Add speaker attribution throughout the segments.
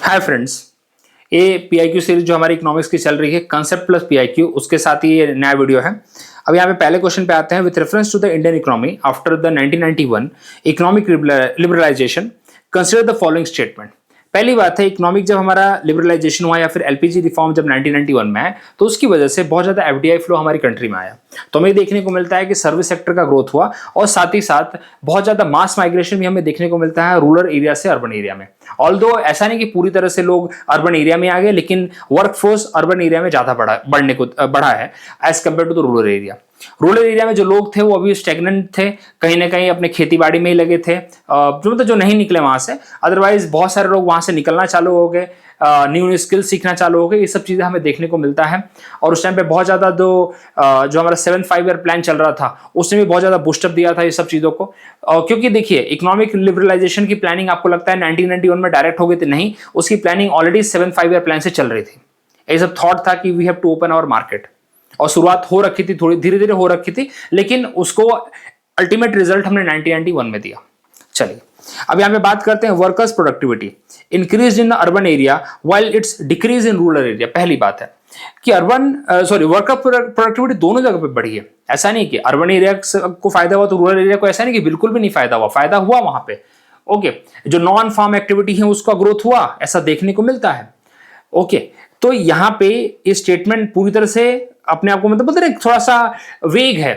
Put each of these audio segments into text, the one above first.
Speaker 1: Hi friends, ये PIQ series जो हमारी इकोनॉमिक्स की चल रही है, कंसेप्ट प्लस पीआईक्यू, उसके साथ ही ये नया वीडियो है। अब यहाँ पे पहले क्वेश्चन पे आते हैं। With reference to the Indian economy after the 1991 economic liberalisation, consider the following statement. पहली बात है, इकोनॉमिक जब हमारा लिबरलाइजेशन हुआ या फिर एलपीजी रिफॉर्म जब 1991 में आया, तो उसकी वजह से बहुत ज़्यादा एफडीआई फ्लो हमारी कंट्री में आया। तो हमें देखने को मिलता है कि सर्विस सेक्टर का ग्रोथ हुआ और साथ ही साथ बहुत ज़्यादा मास माइग्रेशन भी हमें देखने को मिलता है रूरल एरिया से अर्बन एरिया में। ऑल्दो ऐसा नहीं कि पूरी तरह से लोग अर्बन एरिया में आ गए, लेकिन वर्कफोर्स अर्बन एरिया में ज़्यादा बढ़ा है as compare to the rural area. Rural area में जो लोग थे वो अभी स्टेगनेंट थे, कहीं ना कहीं अपने खेती बाड़ी में ही लगे थे, जो नहीं निकले वहां से। अदरवाइज बहुत सारे लोग वहां से निकलना चालू हो गए, न्यू स्किल सीखना चालू हो गए। ये सब चीज़ें हमें देखने को मिलता है। और उस टाइम पे बहुत ज़्यादा जो हमारा 7 5 ईयर प्लान चल रहा था, उसने भी बहुत ज़्यादा बूस्टअप दिया था ये सब चीज़ों को। क्योंकि देखिए, इकोनॉमिक लिबरलाइजेशन की प्लानिंग आपको लगता है 1991 में डायरेक्ट हो गई थी? नहीं, उसकी प्लानिंग ऑलरेडी 7 5 ईयर प्लान से चल रही थी। ये सब थॉट था कि we have to open our market, और शुरुआत हो रखी थी, थोड़ी धीरे धीरे हो रखी थी, लेकिन उसको अल्टीमेट रिजल्ट हमने 1991 में दिया। चलिए, अब यहां पे बात करते हैं workers productivity increase in the urban area while it's decrease in rural area. पहली बात है कि वर्कर प्रोडक्टिविटी दोनों जगह पे बढ़ी है। ऐसा नहीं कि अर्बन एरिया को फायदा हुआ तो रूरल एरिया को ऐसा नहीं कि बिल्कुल भी नहीं फायदा हुआ, फायदा हुआ वहां पे। ओके, जो नॉन फार्म एक्टिविटी है उसका ग्रोथ हुआ, ऐसा देखने को मिलता है। ओके, तो यहां पे ये स्टेटमेंट पूरी तरह से अपने आप को मतलब बोलते हैं थोड़ा सा वेग है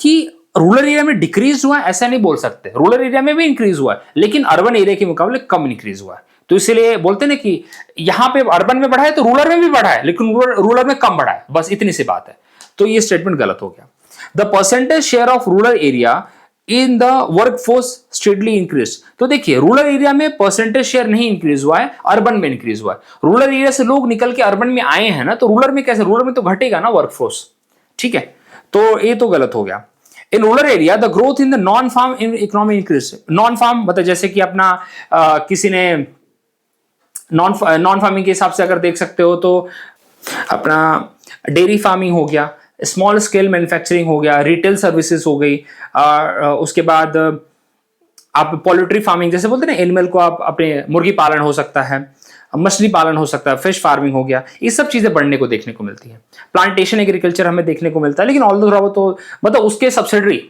Speaker 1: कि रूरल एरिया में डिक्रीज हुआ, ऐसा नहीं बोल सकते। रूरल एरिया में भी इंक्रीज हुआ है, लेकिन अर्बन एरिया के मुकाबले कम इंक्रीज हुआ है। तो इसलिए बोलते हैं ना कि यहां पे अर्बन में बढ़ा है तो रूरल में भी बढ़ा है, लेकिन रूरल में कम बढ़ा है, बस इतनी सी बात है। तो ये स्टेटमेंट गलत हो गया। The percentage share of rural area in the workforce steadily increase. तो देखिए, रूरल एरिया में परसेंटेज शेयर नहीं इंक्रीज हुआ है, अर्बन में इंक्रीज हुआ है। रूरल एरिया से लोग निकल के अर्बन में आए हैं ना, तो रूरल में कैसे? रूरल में तो घटेगा ना वर्कफोर्स। ठीक है, तो ये तो गलत हो गया। In rural area the growth in the non farm in economy increase. Non farm मतलब जैसे कि अपना किसी ने नॉन फार्मिंग के हिसाब से अगर देख सकते हो तो अपना डेयरी फार्मिंग हो गया, स्मॉल स्केल मैन्युफैक्चरिंग हो गया, रिटेल सर्विसेज हो गई, उसके बाद आप पोल्ट्री फार्मिंग जैसे बोलते हैं ना, एनिमल को आप अपने मुर्गी पालन हो सकता है, मछली पालन हो सकता है, फिश फार्मिंग हो गया। ये सब चीजें बढ़ने को देखने को मिलती है। प्लांटेशन एग्रीकल्चर हमें देखने को मिलता है, लेकिन ऑल थोड़ा तो मतलब उसके subsidiary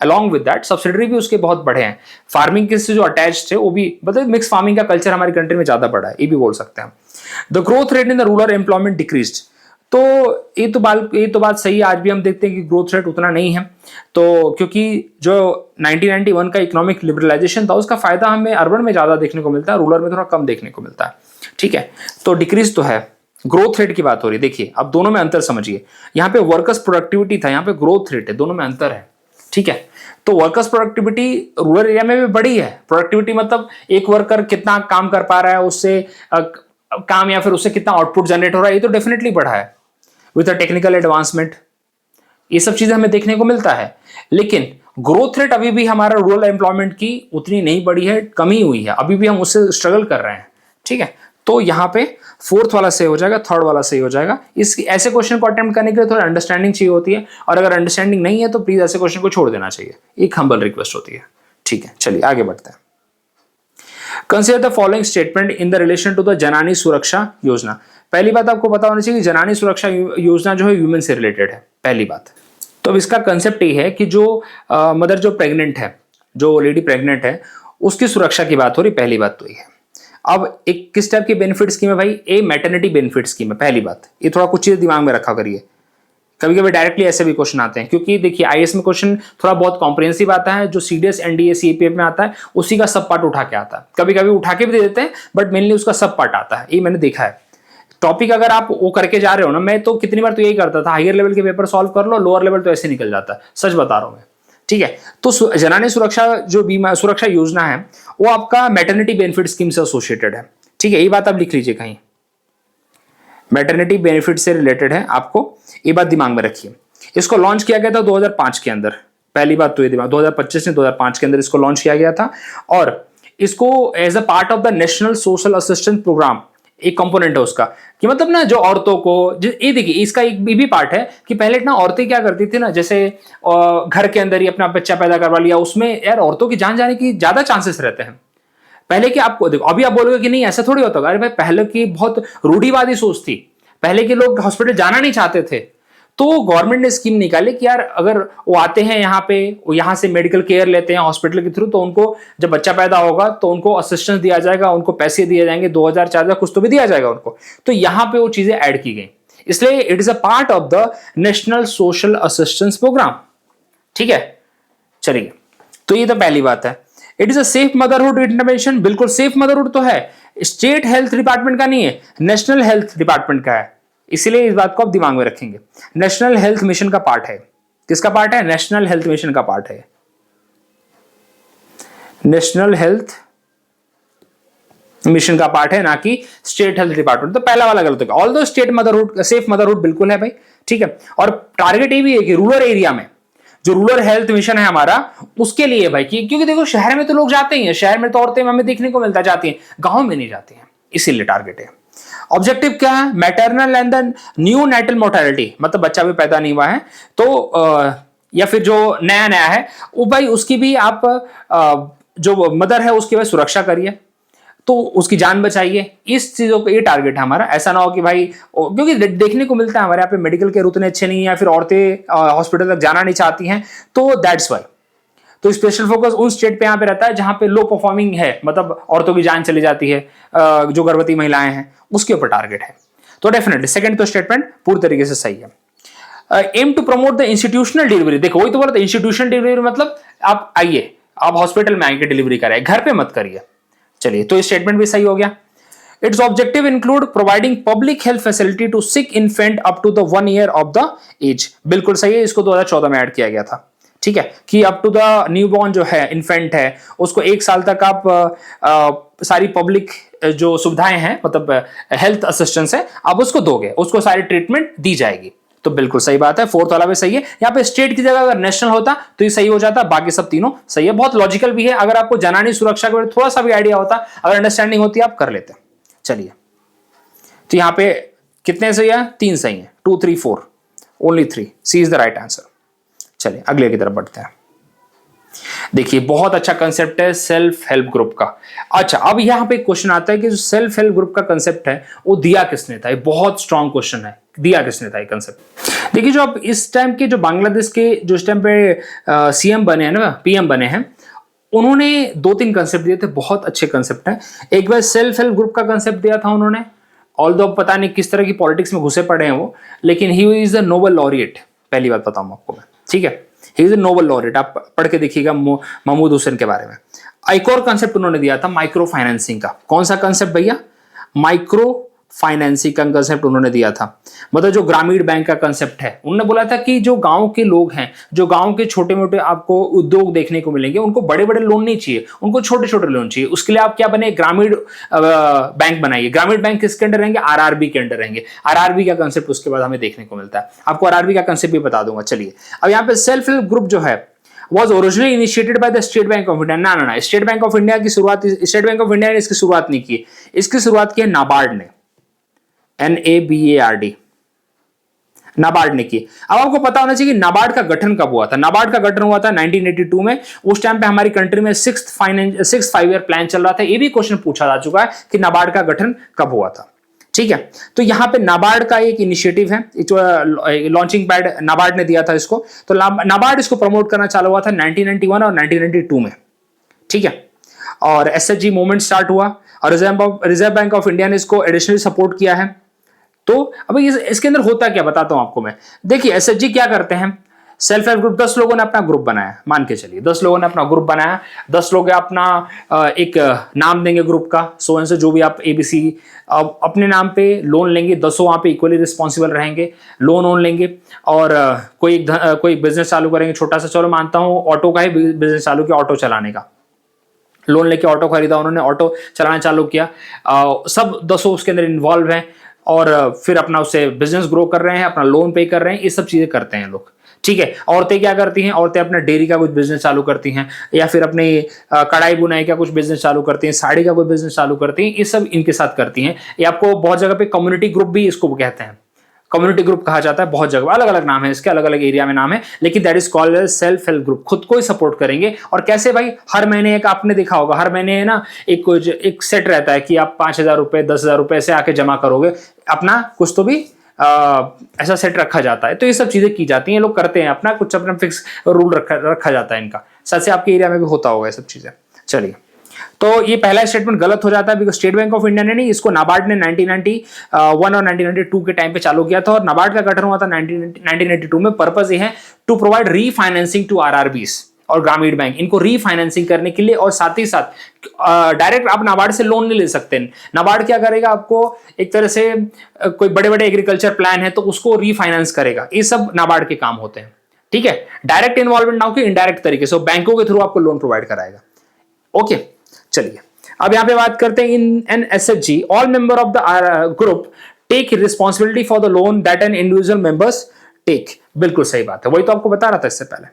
Speaker 1: along with that subsidiary भी उसके बहुत बड़े हैं। फार्मिंग के से जो अटैच थे वो भी मतलब मिक्स फार्मिंग का कल्चर हमारी कंट्री में ज्यादा बड़ा है, ये भी बोल सकते हैं। The growth rate in the rural employment decreased. तो ये तो बात सही है। आज भी हम देखते हैं कि ग्रोथ रेट उतना नहीं है, तो क्योंकि जो 1991 का इकोनॉमिक लिबरलाइजेशन था उसका फायदा हमें अर्बन में ज्यादा देखने को मिलता है, रूरल में थोड़ा कम देखने को मिलता है। ठीक है, तो डिक्रीज तो है। ग्रोथ रेट की बात हो रही है। देखिए, अब दोनों में अंतर समझिए। यहाँ पे वर्कर्स प्रोडक्टिविटी था, यहाँ पे ग्रोथ रेट है, दोनों में अंतर है। ठीक है, तो वर्कर्स प्रोडक्टिविटी रूरल एरिया में भी बढ़ी है। प्रोडक्टिविटी मतलब एक वर्कर कितना काम कर पा रहा है, उससे काम या फिर उससे कितना आउटपुट जनरेट हो रहा है, ये तो डेफिनेटली बढ़ा है विद अ टेक्निकल एडवांसमेंट। ये सब चीजें हमें देखने को मिलता है, लेकिन ग्रोथ रेट अभी भी हमारा रूरल एम्प्लॉयमेंट की उतनी नहीं बढ़ी है, कमी हुई है, अभी भी हम उससे स्ट्रगल कर रहे हैं। ठीक है, तो यहाँ पे फोर्थ वाला सही हो जाएगा, थर्ड वाला सही हो जाएगा। इस ऐसे क्वेश्चन को अटेम्प्ट करने के लिए थोड़ा अंडरस्टैंडिंग चाहिए होती है, और अगर अंडरस्टैंडिंग नहीं है तो प्लीज ऐसे क्वेश्चन को छोड़ देना चाहिए, एक हम्बल रिक्वेस्ट होती है। ठीक है, चलिए आगे बढ़ते हैं। Consider the following statement in the relation to the Janani Suraksha योजना। पहली बात आपको पता होनी चाहिए कि जनानी सुरक्षा योजना जो है ह्यूमन से रिलेटेड है, पहली बात। तो अब इसका कंसेप्ट ये है कि जो मदर जो प्रेग्नेंट है, जो लेडी प्रेग्नेंट है, उसकी सुरक्षा की बात हो रही, पहली बात तो ये है। अब एक किस टाइप की बेनिफिट स्कीम है भाई? ए मैटरनिटी बेनिफिट स्कीम है, पहली बात। ये थोड़ा कुछ चीज दिमाग में रखा करिए। कभी कभी डायरेक्टली ऐसे भी क्वेश्चन आते हैं, क्योंकि देखिए आईएएस में क्वेश्चन थोड़ा बहुत कॉम्प्रिहेंसिव आता है, जो सीडीएस एनडीए सीपीएफ में आता है उसी का सब पार्ट उठा के आता है। कभी कभी उठा के भी दे देते हैं, बट मेनली उसका सब पार्ट आता है, ये मैंने देखा है। टॉपिक अगर आप वो करके जा रहे हो ना, मैं तो कितनी बार तो यही करता था, हायर लेवल के पेपर सॉल्व कर लो, लोअर लेवल तो ऐसे निकल जाता है, सच बता रहा हूं मैं। ठीक है, तो जनानी सुरक्षा जो बीमा सुरक्षा योजना है वो आपका मैटरनिटी बेनिफिट स्कीम से एसोसिएटेड है। ठीक है, ये बात आप लिख लीजिए कहीं, मैटरनिटी बेनिफिट से रिलेटेड है, आपको ये बात दिमाग में रखिए। इसको लॉन्च किया गया था 2005 के अंदर, पहली बात तो ये दिमाग, 2025 में 2005 के अंदर इसको लॉन्च किया गया था, और इसको as a part of the national social assistance programme एक कंपोनेंट है उसका, कि मतलब ना जो औरतों को, ये देखिए इसका एक भी पार्ट है कि पहले ना औरतें क्या करती थी ना, जैसे घर के अंदर ही अपना बच्चा पैदा करवा लिया, उसमें यार औरतों की जान जाने की ज्यादा चांसेस रहते हैं। पहले की आपको देखो, अभी आप बोलोगे कि नहीं ऐसा थोड़ी होता, अरे भाई पहले की बहुत रूढ़िवादी सोच थी, पहले के लोग हॉस्पिटल जाना नहीं चाहते थे, तो गवर्नमेंट ने स्कीम निकाली कि यार अगर वो आते हैं यहाँ पे, वो यहाँ से मेडिकल केयर लेते हैं हॉस्पिटल के थ्रू, तो उनको जब बच्चा पैदा होगा तो उनको असिस्टेंस दिया जाएगा, उनको पैसे दिए जाएंगे, 2000 4000 कुछ तो भी दिया जाएगा उनको। तो यहाँ पे वो चीजें ऐड की गई, इसलिए it is a part of the national social assistance programme. ठीक है, चलिए, तो ये तो पहली बात है। It is a safe motherhood intervention, बिल्कुल सेफ मदरहुड तो है, स्टेट हेल्थ डिपार्टमेंट का नहीं है, नेशनल हेल्थ डिपार्टमेंट का है, इसीलिए इस बात को आप दिमाग में रखेंगे। नेशनल हेल्थ मिशन का पार्ट है, किसका पार्ट है? नेशनल हेल्थ मिशन का पार्ट है, नेशनल हेल्थ मिशन का पार्ट है, ना कि स्टेट हेल्थ डिपार्टमेंट। तो पहला वाला गलत होगा, ऑल दो स्टेट मदरहुड, सेफ मदरहुड बिल्कुल है भाई, ठीक है। और टारगेट ये भी है कि रूरल एरिया में जो रूरल हेल्थ मिशन है हमारा, उसके लिए भाई, क्योंकि देखो शहर में तो लोग जाते ही हैं, शहर में तो औरतें हमें देखने को मिलता जाती हैं, गांव में नहीं जाती हैं, इसीलिए टारगेट है। ऑब्जेक्टिव क्या है? Maternal and the neonatal mortality, मतलब बच्चा भी पैदा नहीं हुआ है तो या फिर जो नया नया है वो भाई, उसकी भी आप जो मदर है उसकी भाई सुरक्षा करिए, तो उसकी जान बचाइए, इस चीजों को, ये टारगेट है हमारा। ऐसा ना हो कि भाई, क्योंकि देखने को मिलता है हमारे यहाँ पे मेडिकल केयर उतने अच्छे नहीं है, या फिर औरतें हॉस्पिटल तक जाना नहीं चाहती हैं, तो दैट्स वाई। तो स्पेशल फोकस उन स्टेट पे यहाँ पे रहता है जहां पे लो परफॉर्मिंग है, मतलब औरतों की जान चली जाती है, जो गर्भवती महिलाएं हैं, उसके ऊपर टारगेट है। तो डेफिनेटली सेकंड तो स्टेटमेंट पूरी तरीके से सही है। Aim to promote the institutional delivery, देखो वही तो बोला था, इंस्टीट्यूशनल डिलीवरी मतलब आप आइए, आप हॉस्पिटल में आएंगे डिलीवरी कराए, घर पे मत करिए। चलिए, तो स्टेटमेंट भी सही हो गया। Its objective include providing public health facility to sick infant up to the 1 year of the age, बिल्कुल सही है, इसको 2014 में ऐड किया गया था। ठीक है, कि अप टू द न्यूबॉर्न जो है इन्फेंट है, उसको 1 साल तक आप सारी पब्लिक जो सुविधाएं हैं, मतलब हेल्थ असिस्टेंस है, आप उसको दोगे, उसको सारी ट्रीटमेंट दी जाएगी। तो बिल्कुल सही बात है, फोर्थ वाला भी सही है। यहाँ पे स्टेट की जगह अगर नेशनल होता तो ये सही हो जाता, बाकी सब तीनों सही है, बहुत लॉजिकल भी है। अगर आपको जनानी सुरक्षा के बारे में थोड़ा सा भी आइडिया होता, अगर अंडरस्टैंडिंग होती, आप कर लेते। चलिए, तो यहाँ पे कितने सही है? 3 सही है, 2 3 4, only 3, C is the right answer. चलिए अगले की तरफ बढ़ते हैं। देखिए, बहुत अच्छा कंसेप्ट है सेल्फ हेल्प ग्रुप का। अच्छा, अब यहां पे क्वेश्चन आता है कि जो सेल्फ हेल्प ग्रुप का कंसेप्ट है वो दिया किसने था? ये बहुत स्ट्रांग क्वेश्चन है, दिया किसने था ये कंसेप्ट? देखिए, जो अब इस टाइम के जो बांग्लादेश के जो इस टाइम पे सीएम बने हैं ना, पीएम बने हैं, उन्होंने 2-3 कंसेप्ट दिए थे, बहुत अच्छे कंसेप्ट हैं। एक बार सेल्फ हेल्प ग्रुप का कंसेप्ट दिया था उन्होंने, ऑल्दो पता नहीं किस तरह की पॉलिटिक्स में घुसे पड़े हैं वो, लेकिन he is the Nobel laureate, पहली बात बताऊं आपको मैं, ठीक है, he is a Nobel laureate, आप पढ़ के देखिएगा महमूद हुसैन के बारे में। एक और कंसेप्ट उन्होंने दिया था माइक्रो फाइनेंसिंग का। कौन सा कंसेप्ट भैया? माइक्रो फाइनेंसिंग का कंसेप्ट उन्होंने दिया था, मतलब जो ग्रामीण बैंक का कंसेप्ट है। उन्होंने बोला था कि जो गांव के लोग हैं, जो गांव के छोटे मोटे आपको उद्योग देखने को मिलेंगे, उनको बड़े बड़े लोन नहीं चाहिए, उनको छोटे छोटे लोन चाहिए। उसके लिए आप क्या बने? ग्रामीण बैंक बनाइए। ग्रामीण बैंक किसके अंडर रहेंगे? आरआरबी के अंडर रहेंगे। आरआरबी का कंसेप्ट उसके बाद हमें देखने को मिलता है, आपको आरआरबी का कंसेप्ट भी बता दूंगा। चलिए, अब यहाँ पे सेल्फ हेल्प ग्रुप जो है was originally initiated by the State Bank of India। ना, स्टेट बैंक ऑफ इंडिया की शुरुआत, स्टेट बैंक ऑफ इंडिया ने इसकी शुरुआत नहीं की, इसकी शुरुआत की है नाबार्ड ने, NABARD, नाबार्ड ने की। अब आपको पता होना चाहिए कि नाबार्ड का गठन कब हुआ था। नाबार्ड का गठन हुआ था 1982 में। उस टाइम पे हमारी कंट्री में 6th 5 ईयर प्लान चल रहा था। ये भी क्वेश्चन पूछा जा चुका है कि नाबार्ड का गठन कब हुआ था, ठीक है। तो यहां पे नाबार्ड का एक इनिशिएटिव है, लॉन्चिंग पैड नाबार्ड ने दिया था इसको। तो नाबार्ड इसको प्रमोट करना चालू हुआ था 1991 और 1992 में, ठीक है। और SHG मूवमेंट स्टार्ट हुआ और रिजर्व बैंक ऑफ इंडिया ने इसको एडिशनली सपोर्ट किया है। तो अब इसके अंदर होता क्या, बताता हूं आपको मैं। देखिए, SHG क्या करते हैं, सेल्फ हेल्प ग्रुप, 10 लोगों ने अपना ग्रुप बनाया, मान के चलिए 10 लोगों ने अपना ग्रुप बनाया, 10 लोग अपना एक नाम देंगे ग्रुप का, सो एंड सो, जो भी आप ABC अपने नाम पे लोन लेंगे, 10 वहां पे इक्वली रिस्पॉन्सिबल रहेंगे, लोन लेंगे और कोई बिजनेस चालू करेंगे छोटा सा। चलो मानता हूं ऑटो का ही बिजनेस चालू किया, ऑटो चलाने का, लोन लेके ऑटो खरीदा उन्होंने, ऑटो चलाना चालू किया। सब 10 उसके अंदर इन्वॉल्व हैं और फिर अपना उससे बिजनेस ग्रो कर रहे हैं, अपना लोन पे कर रहे हैं, ये सब चीजें करते हैं लोग, ठीक है। औरतें क्या करती हैं? औरतें अपना डेयरी का कुछ बिजनेस चालू करती हैं, या फिर अपने कढ़ाई बुनाई का कुछ बिजनेस चालू करती हैं, साड़ी का कोई बिजनेस चालू करती हैं, ये सब इनके साथ करती हैं। ये आपको बहुत जगह पे कम्युनिटी ग्रुप भी इसको कहते हैं, कम्युनिटी ग्रुप कहा जाता है, बहुत जगह अलग अलग नाम है इसके, अलग अलग एरिया में नाम है, लेकिन that is called self help group. खुद को ही सपोर्ट करेंगे। और कैसे भाई, हर महीने एक, आपने देखा होगा हर महीने है ना एक सेट रहता है कि आप 5,000 रुपए 10,000 रुपए ऐसे आके जमा करोगे, अपना कुछ तो भी ऐसा सेट रखा जाता है। तो ये सब चीजें की जाती हैं, लोग करते हैं, अपना कुछ अपना फिक्स रूल रखा जाता है इनका। सच से आपके एरिया में भी होता होगा ये सब चीजें। चलिए, तो ये पहला स्टेटमेंट गलत हो जाता है, because state bank of India ने नहीं, इसको नाबार्ड ने 1991 और 1992 के टाइम पे चालू किया था। और नाबार्ड का गठन हुआ था 1992 में। पर्पस ये है to provide refinancing to RRBs और ग्रामीण बैंक, इनको रीफाइनेंसिंग करने के लिए। और साथ ही साथ डायरेक्ट आप नाबार्ड से लोन नहीं ले सकते। नाबार्ड क्या करेगा, आपको एक तरह से कोई बड़े बड़े एग्रीकल्चर प्लान है तो उसको रीफाइनेंस करेगा। ये सब नाबार्ड के काम होते हैं, ठीक है। डायरेक्ट इन्वॉल्वमेंट ना हो कि इनडायरेक्ट तरीके से बैंकों के थ्रू आपको लोन प्रोवाइड कराएगा। ओके, चलिए अब यहां पे बात करते हैं in an SHG all member of the group take responsibility for the loan that an individual members take. बिल्कुल सही बात है, वही तो आपको बता रहा था इससे पहले,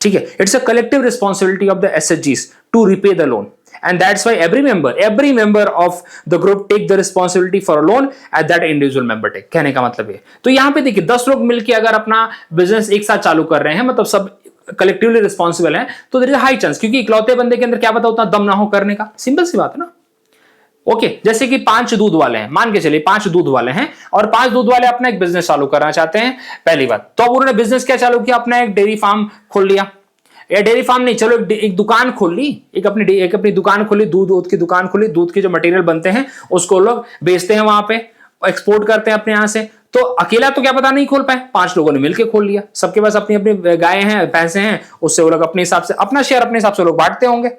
Speaker 1: ठीक है। It's a collective responsibility of the एसएचजीज to repay the loan and that's why every member of the group take the responsibility for a loan at that individual member take। कहने का मतलब ये, तो यहां पे देखिए 10 लोग मिलकर अगर अपना बिजनेस एक साथ चालू कर रहे हैं, मतलब सब कलेक्टिवली रिस्पॉन्सिबल हैं, तो देयर इज हाई चांस, क्योंकि इकलौते बंदे के अंदर क्या पता उतना दम ना हो करने का। सिंपल सी बात है ना। ओके, जैसे कि 5 दूध वाले हैं, मान के चलिए 5 दूध वाले हैं और 5 दूध वाले अपना एक बिजनेस चालू करना चाहते हैं। पहली बात तो अब उन्होंने बिजनेस क्या चालू किया, अपना एक डेयरी फार्म खोल लिया, या डेयरी फार्म नहीं, चलो एक दुकान खोल ली, एक अपनी दुकान खोली, दूध की दुकान खोली, दूध के जो मटेरियल बनते हैं उसको लोग बेचते हैं, वहां पे एक्सपोर्ट करते हैं अपने यहां से। तो अकेला तो क्या पता नहीं खोल पाए, 5 लोगों ने मिलकर खोल लिया, सबके पास अपनी अपनी गायें हैं, भैंसे हैं, उससे वो लोग अपने हिसाब से अपना शेयर अपने हिसाब से लोग बांटते होंगे,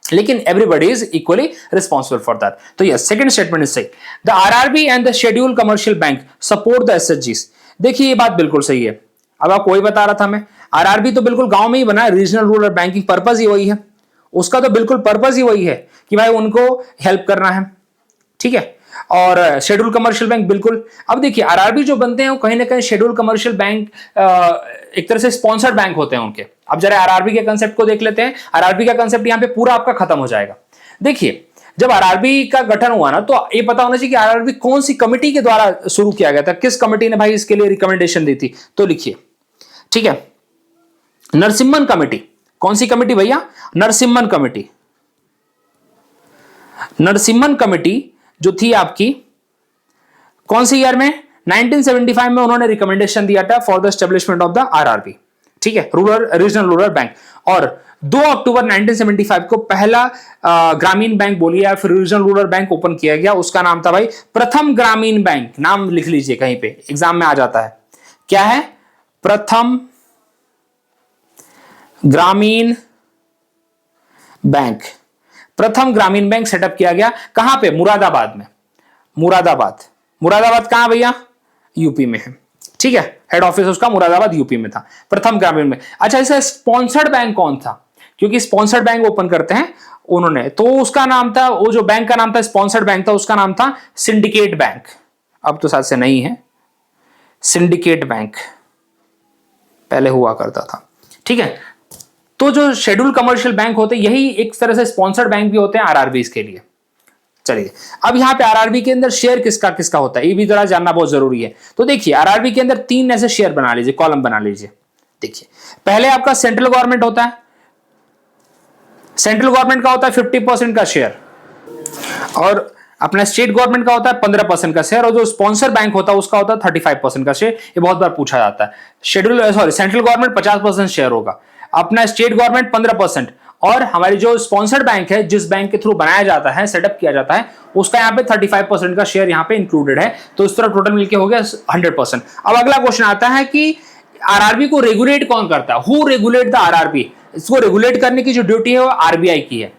Speaker 1: लेकिन everybody is equally responsible for that. तो यस, सेकंड स्टेटमेंट इज सही। The RRB and the schedule commercial bank support the एसएचजीज। देखिए ये बात बिल्कुल सही है। अब आपको वही बता रहा था मैं, आरआरबी तो बिल्कुल गांव में ही बना है, रीजनल रूरल बैंकिंग, पर्पस ही वही है उसका, तो बिल्कुल पर्पस ही वही है कि भाई उनको हेल्प करना है, ठीक है। और शेड्यूल कमर्शियल बैंक बिल्कुल, अब देखिए आरआरबी जो बनते हैं वो कहीं ना कहीं शेड्यूल कमर्शियल बैंक एक तरह से स्पॉन्सर्ड बैंक होते हैं उनके। अब जरा आरआरबी के कंसेप्ट को देख लेते हैं। आरआरबी का कंसेप्ट यहां पे पूरा आपका खत्म हो जाएगा। देखिए जब आरआरबी का गठन हुआ ना, तो ये पता होना चाहिए कि आरआरबी कौन सी कमिटी के द्वारा शुरू किया गया था, किस कमिटी ने भाई इसके लिए रिकमेंडेशन दी थी। तो लिखिए, ठीक है, नरसिम्हन कमेटी। कौन सी कमेटी भैया, नरसिम्हन कमेटी। नरसिम्हन कमेटी जो थी आपकी कौन सी ईयर में, 1975 में उन्होंने रिकमेंडेशन दिया था for the establishment of the RRB, ठीक है, रीजनल रूरल बैंक। और 2 अक्टूबर 1975 को पहला ग्रामीण बैंक बोलिए या फिर रीजनल रूरल बैंक ओपन किया गया। उसका नाम था भाई प्रथम ग्रामीण बैंक। नाम लिख लीजिए, कहीं पे एग्जाम में आ जाता है। क्या है, प्रथम ग्रामीण बैंक। प्रथम ग्रामीण बैंक सेटअप किया गया कहां पे, मुरादाबाद में। मुरादाबाद कहां भैया, यूपी में है, ठीक है। हेड ऑफिस उसका मुरादाबाद यूपी में था, प्रथम ग्रामीण बैंक। अच्छा, इसे स्पॉन्सर्ड बैंक कौन था, क्योंकि स्पॉन्सर्ड बैंक ओपन करते हैं उन्होंने, तो उसका नाम था, वो जो बैंक का नाम था स्पॉन्सर्ड बैंक था, उसका नाम था सिंडिकेट बैंक। अब तो साथ से नहीं है, सिंडिकेट बैंक पहले हुआ करता था, ठीक है। तो जो शेड्यूल कमर्शियल बैंक होते हैं यही एक तरह से स्पॉन्सर्ड बैंक भी होते हैं आरआरबी के लिए। चलिए, अब यहां पे आरआरबी के अंदर शेयर किसका किसका होता है ये भी जरा जानना बहुत जरूरी है। तो देखिए आरआरबी के अंदर 3 ऐसे शेयर बना लीजिए, कॉलम बना लीजिए। देखिए पहले आपका सेंट्रल गवर्नमेंट होता है, सेंट्रल गवर्नमेंट का होता है 50% का शेयर, और अपना स्टेट गवर्नमेंट का होता है 15% का शेयर, और जो स्पॉन्सर बैंक होता है उसका होता है 35% का शेयर। ये बहुत बार पूछा जाता है। सेंट्रल गवर्नमेंट 50% शेयर होगा, अपना स्टेट गवर्नमेंट 15%, और हमारी जो स्पॉन्सर्ड बैंक है, जिस बैंक के थ्रू बनाया जाता है, सेटअप किया जाता है, उसका यहाँ पे 35% का शेयर यहाँ पे इंक्लूडेड है। तो इस तरह टोटल मिलके हो गया 100%। अब अगला क्वेश्चन आता है कि आरआरबी को रेगुलेट कौन करता है, हु रेगुलेट द आरआरबी। इसको रेगुलेट करने की जो ड्यूटी है वो आरबीआई की है,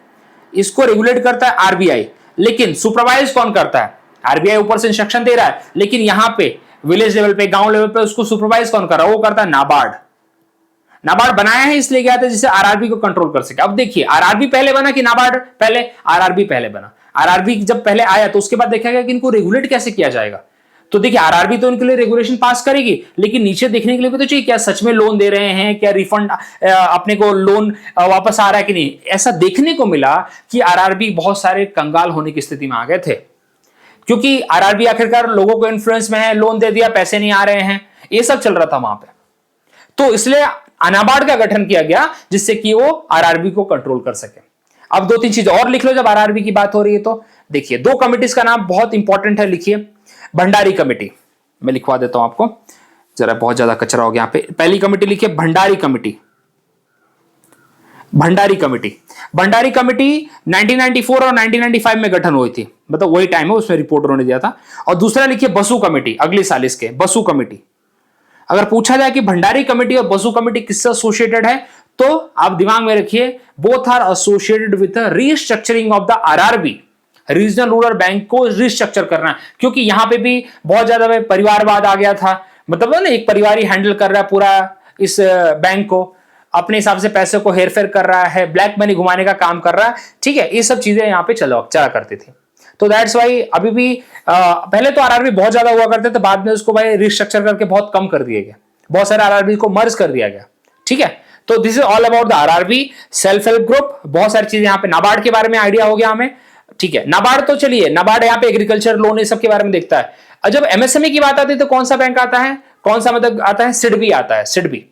Speaker 1: इसको रेगुलेट करता है आरबीआई, लेकिन सुपरवाइज कौन करता है, आरबीआई ऊपर से इंस्ट्रक्शन दे रहा है, लेकिन यहां पे विलेज लेवल पे, गांव लेवल पे उसको सुपरवाइज कौन कर रहा है, वो करता है नाबार्ड। नाबार्ड बनाया है इसलिए गया था जिससे आरआरबी को कंट्रोल कर सके। अब देखिए आरआरबी पहले बना कि नाबार्ड पहले, आरआरबी पहले बना। आरआरबी जब पहले आया तो उसके बाद देखा गया कि इनको रेगुलेट कैसे किया जाएगा। तो देखिए आरआरबी तो इनके लिए रेगुलेशन पास करेगी, लेकिन नीचे देखने के लिए भी तो चाहिए क्या सच में लोन दे रहे हैं, क्या रिफंड अपने को लोन वापस आ रहा है कि नहीं। ऐसा देखने को मिला कि आरआरबी बहुत सारे कंगाल होने की स्थिति में आ गए थे, क्योंकि आरआरबी आखिरकार लोगों को इन्फ्लुएंस में है, लोन दे दिया, पैसे नहीं आ रहे हैं, ये सब चल रहा था वहां पे। तो इसलिए नाबार्ड का गठन किया गया जिससे कि वो आरआरबी को कंट्रोल कर सके। अब दो तीन चीजें और लिख लो जब आरआरबी की बात हो रही है तो। देखिए दो कमिटीज का नाम बहुत इंपॉर्टेंट है, लिखिए। भंडारी कमेटी, मैं लिखवा देता हूं आपको, जरा बहुत ज्यादा कचरा हो गया यहां पे। पहली कमेटी लिखिए Bhandari committee. Bhandari committee, Bhandari committee 1994 और 1995 में गठन हुई थी, मतलब वही टाइम है, उसमें रिपोर्ट उन्होंने दिया था। और दूसरा लिखिए बसु कमेटी, अगले साल इसके बसु कमेटी। अगर पूछा जाए कि भंडारी कमेटी और बसु कमेटी किससे एसोसिएटेड है, तो आप दिमाग में रखिए both are associated with restructuring of the RRB, regional rural bank को रिस्ट्रक्चर करना। क्योंकि यहां पे भी बहुत ज्यादा परिवारवाद आ गया था, मतलब ना एक परिवार ही हैंडल कर रहा है पूरा इस बैंक को, अपने हिसाब से पैसे को हेरफेर कर रहा है, ब्लैक मनी घुमाने का काम कर रहा है, ठीक है, ये सब चीजें यहां पे चला करती थी। तो दैट्स वाई अभी भी पहले तो आरआरबी बहुत ज्यादा हुआ करते थे, बाद में उसको भाई रिस्ट्रक्चर करके बहुत कम कर दिया गया, बहुत सारे आरआरबी को मर्ज कर दिया गया, ठीक है। तो this is all about the RRB, self help group, बहुत सारी चीजें यहाँ पे। नाबार्ड के बारे में आइडिया हो गया हमें, ठीक है। नाबार्ड तो चलिए, नाबार्ड यहाँ पे एग्रीकल्चर लोन ये सब के बारे में देखता है। और जब एमएसएमई की बात आती है तो कौन सा बैंक आता है, कौन सा मतलब आता है, सिडबी आता है, सिडबी,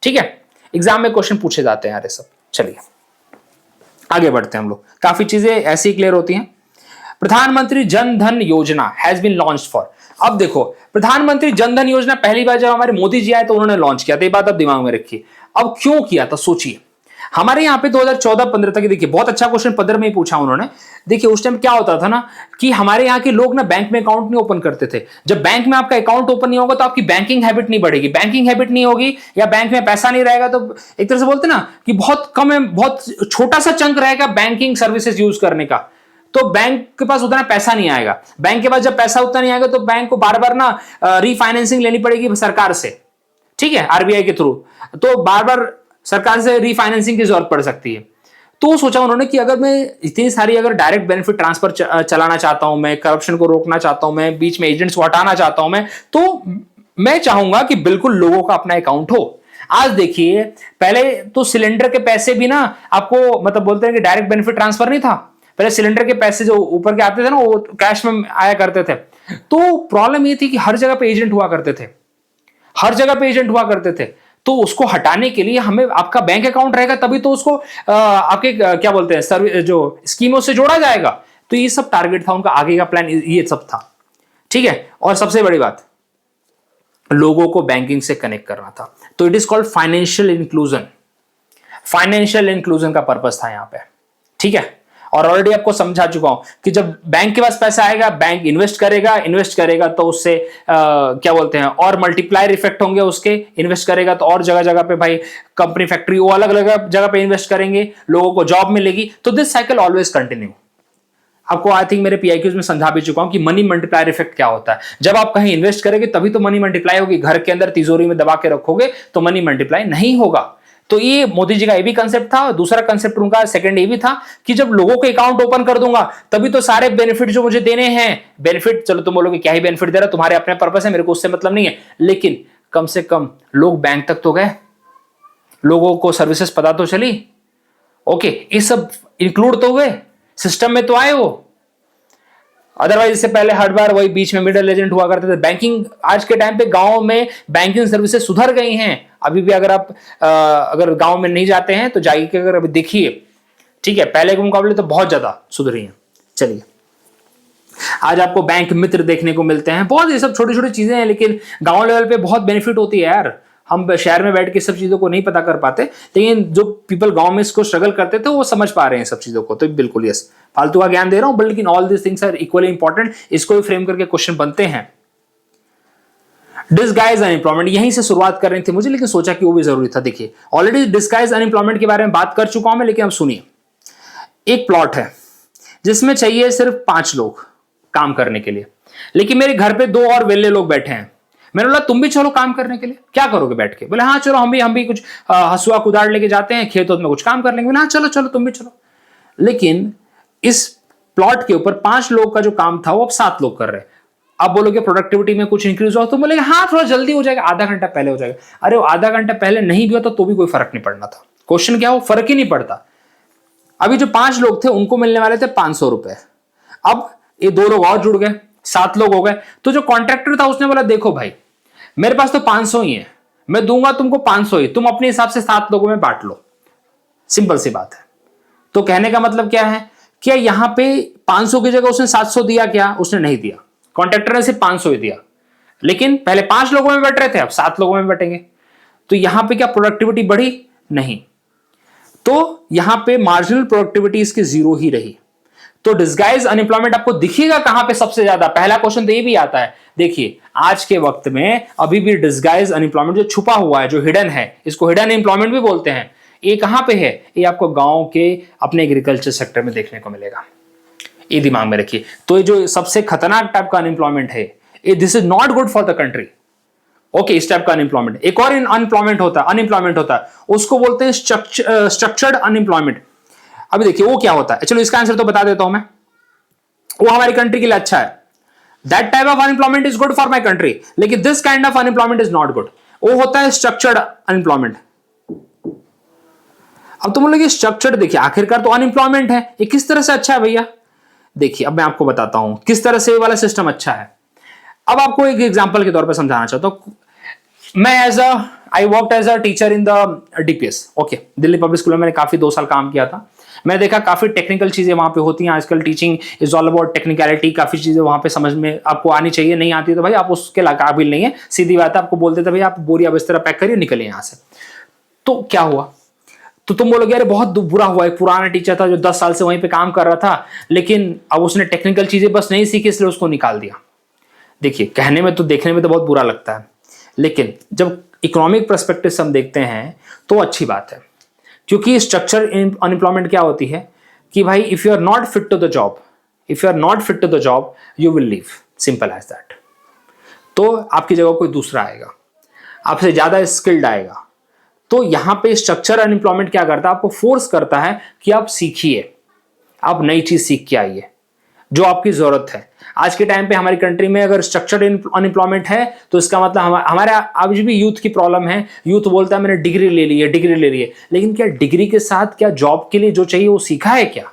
Speaker 1: ठीक है। एग्जाम में क्वेश्चन पूछे जाते हैं यार ये सब। चलिए आगे बढ़ते हैं हम लोग, काफी चीजें ऐसी क्लियर होती हैं। प्रधानमंत्री जन धन योजना हैज बीन लॉन्च्ड फॉर। अब देखो प्रधानमंत्री जन धन योजना पहली बार जब हमारे मोदी जी आए तो उन्होंने लॉन्च किया था, ये बात आप दिमाग में रखिए। अब क्यों किया था सोचिए। हमारे यहाँ पे 2014-15 तक, देखिए बहुत अच्छा क्वेश्चन 15 में ही पूछा उन्होंने। देखिए उस टाइम क्या होता था ना कि हमारे यहाँ के लोग ना बैंक में अकाउंट नहीं ओपन करते थे। जब बैंक में आपका अकाउंट ओपन नहीं होगा तो आपकी बैंकिंग हैबिट नहीं बढ़ेगी, बैंकिंग हैबिट नहीं होगी या बैंक में पैसा नहीं रहेगा तो एक तरह से बोलते ना कि बहुत कम है, बहुत छोटा सा चंक रहेगा बैंकिंग सर्विसेज यूज करने का, तो बैंक के पास उतना पैसा नहीं आएगा। बैंक के पास जब पैसा उतना नहीं आएगा तो बैंक को बार बार ना रीफाइनेंसिंग लेनी पड़ेगी सरकार से, ठीक है, आरबीआई के थ्रू, तो बार बार सरकार से रीफाइनेंसिंग की जरूरत पड़ सकती है। तो सोचा उन्होंने कि अगर मैं इतनी सारी अगर डायरेक्ट बेनिफिट ट्रांसफर चलाना चाहता हूं, मैं करप्शन को रोकना चाहता हूं, मैं बीच में एजेंट्स को हटाना चाहता हूं, मैं तो मैं चाहूंगा कि बिल्कुल लोगों का अपना अकाउंट हो। आज देखिए पहले तो सिलेंडर के पैसे भी ना आपको मतलब बोलते हैं कि डायरेक्ट बेनिफिट ट्रांसफर नहीं था, पहले सिलेंडर के पैसे जो ऊपर के आते थे ना वो कैश में आया करते थे। तो प्रॉब्लम ये थी कि हर जगह पे एजेंट हुआ करते थे, हर जगह पे एजेंट हुआ करते थे। तो उसको हटाने के लिए हमें आपका बैंक अकाउंट रहेगा तभी तो उसको आपके क्या बोलते हैं सर्विस जो स्कीमों से जोड़ा जाएगा। तो ये सब टारगेट था उनका, आगे का प्लान ये सब था, ठीक है। और सबसे बड़ी बात लोगों को बैंकिंग से कनेक्ट करना था, तो it is called financial inclusion. Financial inclusion का पर्पस था यहां पे, ठीक है। और ऑलरेडी आपको समझा चुका हूं कि जब बैंक के पास पैसा आएगा बैंक इन्वेस्ट करेगा तो उससे क्या बोलते हैं और मल्टीप्लायर इफेक्ट होंगे उसके, इन्वेस्ट करेगा तो और जगह जगह पे भाई कंपनी फैक्ट्री वो अलग अलग जगह पे इन्वेस्ट करेंगे, लोगों को जॉब मिलेगी। तो दिस साइकिल ऑलवेज कंटिन्यू। आपको आई थिंक मेरे पीआईक्यूज में समझा भी चुका हूं कि मनी मल्टीप्लायर इफेक्ट क्या होता है। जब आप कहीं इन्वेस्ट करेंगे तभी तो मनी मल्टीप्लाई होगी, घर के अंदर तिजोरी में दबा के रखोगे तो मनी मल्टीप्लाई नहीं होगा। तो ये मोदी जी का ये भी कंसेप्ट था। और दूसरा कंसेप्ट उनका सेकंड ये भी था कि जब लोगों के अकाउंट ओपन कर दूंगा तभी तो सारे बेनिफिट जो मुझे देने हैं, बेनिफिट चलो तुम बोलोगे क्या ही बेनिफिट दे रहा, तुम्हारे अपने पर्पस है, मेरे को उससे मतलब नहीं है, लेकिन कम से कम लोग बैंक तक तो गए, लोगों को सर्विसेज पता तो चली, ओके, ये सब इंक्लूड तो हुए, सिस्टम में तो आए हो। अदरवाइज इससे पहले हर बार वही बीच में मिडिल एजेंट हुआ करते थे। बैंकिंग आज के टाइम पे गांव में बैंकिंग सर्विसेज सुधर गई हैं। अभी भी अगर आप अगर गांव में नहीं जाते हैं तो जाइए के अगर अभी देखिए, ठीक है, पहले के मुकाबले तो बहुत ज्यादा सुधरी हैं। चलिए आज आपको बैंक मित्र देखने को मिलते हैं, बहुत ये सब छोटी छोटी चीजें हैं, लेकिन गांव लेवल पे बहुत बेनिफिट होती है यार। हम शहर में बैठ के सब चीजों को नहीं पता कर पाते, लेकिन जो पीपल गांव में इसको स्ट्रगल करते थे वो समझ पा रहे हैं सब चीजों को। तो बिल्कुल यस, फालतू का ज्ञान दे रहा हूं बट लेकिन all this things are equally important. इसको भी फ्रेम करके क्वेश्चन बनते हैं। डिस्गाइज अनएम्प्लॉयमेंट, यहीं से शुरुआत कर रही थी मुझे, लेकिन सोचा कि वो भी जरूरी था। देखिए ऑलरेडी डिस्गाइज अनएम्प्लॉयमेंट के बारे में बात कर चुका हूं मैं, लेकिन अब सुनिए। एक प्लॉट है जिसमें चाहिए सिर्फ 5 लोग काम करने के लिए, लेकिन मेरे घर पे 2 और वेले लोग बैठे हैं। मैंने बोला तुम भी चलो काम करने के लिए, क्या करोगे बैठ के? बोले हाँ चलो हम भी कुछ हसुआ कुदाड़ लेके जाते हैं खेत में कुछ काम कर लेंगे। बोले हाँ चलो चलो तुम भी चलो। लेकिन इस प्लॉट के ऊपर 5 लोग का जो काम था वो अब 7 लोग कर रहे हैं। अब बोलोगे प्रोडक्टिविटी में कुछ इंक्रीज हो, तो बोलेगा हाँ थोड़ा जल्दी हो जाएगा, आधा घंटा पहले हो जाएगा। अरे वो आधा घंटा पहले नहीं भी होता तो भी कोई फर्क नहीं पड़ना था। क्वेश्चन क्या हो, फर्क ही नहीं पड़ता। अभी जो 5 लोग थे उनको मिलने वाले थे 500 रुपए, अब ये 2 लोग और जुड़ गए, 7 लोग हो गए। तो जो कॉन्ट्रैक्टर था उसने बोला देखो भाई मेरे पास तो 500 ही है, मैं दूंगा तुमको 500 ही, तुम अपने हिसाब से 7 लोगों में बांट लो। सिंपल सी बात है। तो कहने का मतलब क्या है, क्या यहां पे 500 की जगह उसने 700 दिया? क्या उसने नहीं दिया, कॉन्ट्रैक्टर ने सिर्फ 500 ही दिया। लेकिन पहले 5 लोगों में बैठ रहे थे, अब 7 लोगों में बैठेंगे। तो यहां पे क्या प्रोडक्टिविटी बढ़ी? नहीं। तो यहां पे मार्जिनल प्रोडक्टिविटी इसकी 0 ही रही। तो डिस्गाइज अनएम्प्लॉयमेंट आपको दिखेगा कहां पे सबसे ज्यादा? पहला क्वेश्चन तो ये भी आता है। देखिए आज के वक्त में अभी भी डिस्गाइज अनएम्प्लॉयमेंट जो छुपा हुआ है, जो हिडन है, इसको हिडन एम्प्लॉयमेंट भी बोलते हैं, ये कहां पे है? ये आपको गांव के अपने एग्रीकल्चर सेक्टर में देखने को मिलेगा। ये दिमाग में रखिए। तो ये जो सबसे खतरनाक टाइप का अनएम्प्लॉयमेंट है, this is not good for the country. Okay, इस टाइप का अनएम्प्लॉयमेंट। एक और अनएम्प्लॉयमेंट होता है, उसको बोलते हैं स्ट्रक्चर्ड अनएम्प्लॉयमेंट। अभी देखिए वो क्या होता है, चलो इसका आंसर तो बता देता हूं मैं। वो हमारी कंट्री के लिए अच्छा है, that type of unemployment is good for my country, लेकिन this kind of unemployment is not good. वो होता है स्ट्रक्चर्ड अनएम्प्लॉयमेंट। अब तुम बोलोगे स्ट्रक्चर्ड, देखिए आखिरकार तो अनएम्प्लॉयमेंट है, ये किस तरह से अच्छा है भैया? देखिए अब मैं आपको बताता हूं किस तरह से ये वाला सिस्टम अच्छा है। अब आपको एक एग्जांपल के तौर पे समझाना चाहता हूं। मैं I worked as a teacher in the DPS. Okay, Delhi public school में मैंने काफी 2 साल काम किया था। मैं देखा काफी टेक्निकल चीजें वहां पे होती हैं। आजकल teaching is all about technicality, काफी चीजें वहां पे समझ में आपको आनी चाहिए। नहीं आती तो भाई आप उसके काबिल नहीं है, सीधी बात है। आपको बोलते थे भाई आप बोरिया बिस्तर पैक करिए, निकलिए यहां से। तो क्या हुआ? तो तुम बोलोगे अरे बहुत बुरा हुआ, एक पुराना टीचर था जो 10 साल से वहीं पे काम कर रहा था, लेकिन अब उसने टेक्निकल चीजें बस नहीं सीखी इसलिए उसको निकाल दिया। देखिए कहने में तो, देखने में तो बहुत बुरा लगता है, लेकिन जब इकोनॉमिक पर्सपेक्टिव से हम देखते हैं तो अच्छी बात है। क्योंकि स्ट्रक्चर अनएम्प्लॉयमेंट क्या होती है कि भाई if you are not fit to the job, you will leave, simple as that. तो आपकी जगह कोई दूसरा आएगा, आपसे ज्यादा स्किल्ड आएगा। तो यहां पे स्ट्रक्चर अनएम्प्लॉयमेंट क्या करता है? आपको फोर्स करता है कि आप सीखिए, आप नई चीज सीख के आइए जो आपकी जरूरत है। आज के टाइम पे हमारी कंट्री में अगर स्ट्रक्चर्ड अनएम्प्लॉयमेंट है तो इसका मतलब हमारे आज भी यूथ की प्रॉब्लम है। यूथ बोलता है मैंने डिग्री ले ली है, लेकिन क्या डिग्री के साथ क्या जॉब के लिए जो चाहिए वो सीखा है क्या?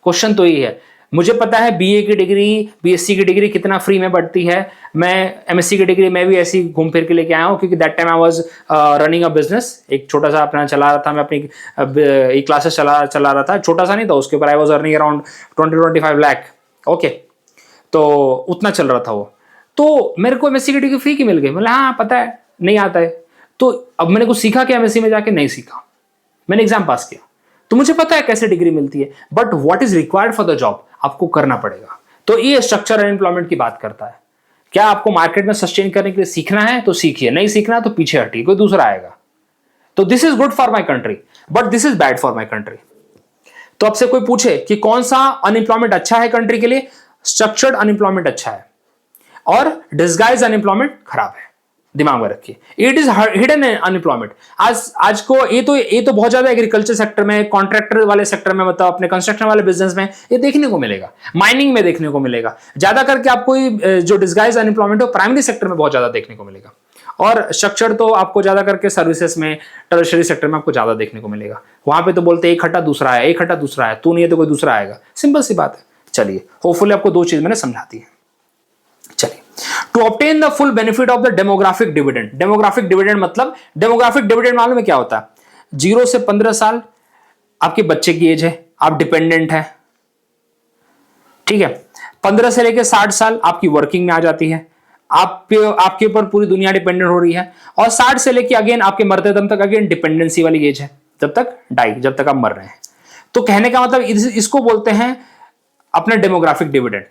Speaker 1: क्वेश्चन तो ये है। मुझे पता है बीए की डिग्री, बीएससी की डिग्री कितना फ्री में बढ़ती है। मैं एमएससी की डिग्री मैं भी ऐसी घूम फिर के लेके आया हूँ, क्योंकि that time I was running a business. एक छोटा सा अपना चला रहा था मैं, अपनी क्लासेस चला रहा था। छोटा सा नहीं था, उसके ऊपर I was earning around 20-25 lakh. Okay, तो उतना चल रहा था वो। तो मेरे को एमएससी की डिग्री फ्री की मिल गई। बोला हाँ पता है, नहीं आता है। तो अब मैंने कुछ सीखा क्या एमएससी में जाके? नहीं सीखा। मैंने एग्जाम पास किया तो मुझे पता है कैसे डिग्री मिलती है, but what is required for the job आपको करना पड़ेगा। तो ये स्ट्रक्चर एम्प्लॉयमेंट की बात करता है। क्या आपको मार्केट में सस्टेन करने के लिए सीखना है तो सीखिए, नहीं सीखना है तो पीछे हटिए, कोई दूसरा आएगा। तो this is good for my country but this is bad for my country. तो आपसे कोई पूछे कि कौन सा अनएम्प्लॉयमेंट अच्छा है कंट्री के लिए, स्ट्रक्चर्ड अनएम्प्लॉयमेंट अच्छा है और डिस्गाइज अनएम्प्लॉयमेंट खराब है। दिमाग में रखिए, इट इज हिडन अनएम्प्लॉयमेंट। आज को ये तो बहुत ज्यादा एग्रीकल्चर सेक्टर में, कॉन्ट्रैक्टर वाले सेक्टर में, मतलब अपने कंस्ट्रक्शन वाले बिजनेस में ये देखने को मिलेगा, माइनिंग में देखने को मिलेगा। ज्यादा करके आपको जो डिस्गाइज अनएम्प्लॉयमेंट है प्राइमरी सेक्टर में बहुत ज्यादा देखने को मिलेगा, और स्ट्रक्चर तो आपको ज्यादा करके सर्विसेज में, टर्शियरी सेक्टर में आपको ज्यादा देखने को मिलेगा। वहां पे तो बोलते एक हटा दूसरा है, एक हटा दूसरा है, तू नहीं है तो कोई दूसरा आएगा। सिंपल सी बात है। चलिए, होपफुली आपको 2 चीज मैंने समझा दी है। चलिए, to obtain the full benefit of the demographic dividend. Demographic dividend मतलब, डेमोग्राफिक डिविडेंड मालूम है क्या होता है? 0 से 15 साल आपके बच्चे की एज है, आप डिपेंडेंट है, ठीक है। 15 से लेकर 60 साल आपकी वर्किंग में आ जाती है, आपके ऊपर पूरी दुनिया डिपेंडेंट हो रही है। और 60 से लेकर अगेन आपके मरते दम तक अगेन डिपेंडेंसी वाली एज है, जब तक आप मर रहे हैं। तो कहने का मतलब इसको बोलते हैं अपना डेमोग्राफिक डिविडेंड,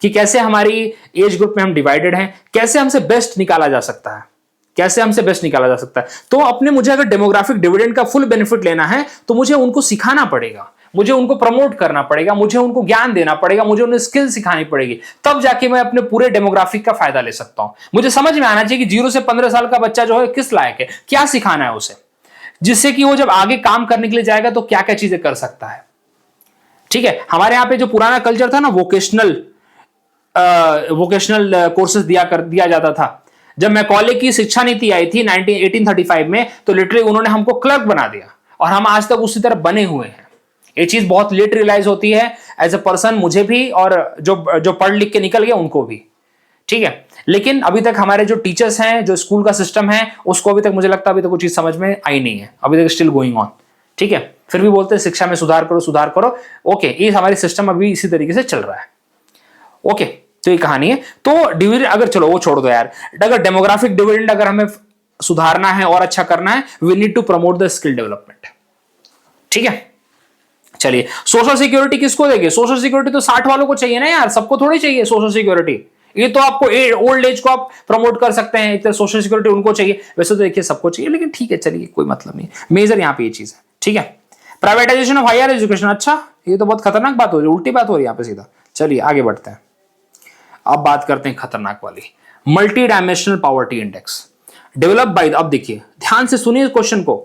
Speaker 1: कि कैसे हमारी एज ग्रुप में हम डिवाइडेड हैं, कैसे हमसे बेस्ट निकाला जा सकता है। तो अपने, मुझे अगर डेमोग्राफिक डिविडेंड का फुल बेनिफिट लेना है तो मुझे उनको सिखाना पड़ेगा, मुझे उनको प्रमोट करना पड़ेगा, मुझे उनको ज्ञान देना पड़ेगा, मुझे उन्हें स्किल सिखानी पड़ेगी, तब जाके मैं अपने पूरे डेमोग्राफिक का फायदा ले सकता हूं। मुझे समझ में आना चाहिए कि 0 से 15 साल का बच्चा जो है किस लायक है, क्या सिखाना है उसे, जिससे कि वो जब आगे काम करने के लिए जाएगा तो क्या क्या चीजें कर सकता है। ठीक है, हमारे यहां पे जो पुराना कल्चर था ना, वोकेशनल कोर्सेज दिया जाता था। जब मैकॉले की शिक्षा नीति आई थी 1835 में, तो लिटरली उन्होंने हमको क्लर्क बना दिया, और हम आज तक उसी तरह बने हुए हैं। ये चीज बहुत लेट रियलाइज होती है एज अ पर्सन, मुझे भी और जो जो पढ़ लिख के निकल गया उनको भी, ठीक है। लेकिन अभी तक हमारे जो टीचर्स हैं, जो स्कूल का सिस्टम है, उसको अभी तक मुझे लगता है अभी तक वो चीज समझ में आई नहीं है, अभी तक स्टिल गोइंग ऑन, ठीक है। फिर भी बोलते हैं शिक्षा में सुधार करो, सुधार करो। ओके, ये हमारी सिस्टम अभी इसी तरीके से चल रहा है। ओके, तो ये कहानी है। तो डिविडेंड अगर, चलो वो छोड़ दो यार, अगर डेमोग्राफिक डिविडेंड अगर हमें सुधारना है और अच्छा करना है, we need to promote the skill development, ठीक है। चलिए, सोशल सिक्योरिटी किसको देंगे? सोशल सिक्योरिटी तो 60 वालों को चाहिए ना यार, सबको थोड़ी चाहिए सोशल सिक्योरिटी। ये तो आपको ओल्ड एज को आप प्रमोट कर सकते हैं, इतना सोशल सिक्योरिटी उनको चाहिए। वैसे तो देखिए सबको चाहिए, लेकिन ठीक है चलिए कोई मतलब नहीं, मेजर यहाँ पे ये चीज है, ठीक है। प्राइवेटाइजेशन ऑफ हायर एजुकेशन, अच्छा ये तो बहुत खतरनाक बात हो रही है, उल्टी बात हो रही है यहाँ पे सीधा। चलिए आगे बढ़ते हैं, अब बात करते हैं खतरनाक वाली, multi dimensional poverty index develop by, अब देखिए ध्यान से सुनिए क्वेश्चन को।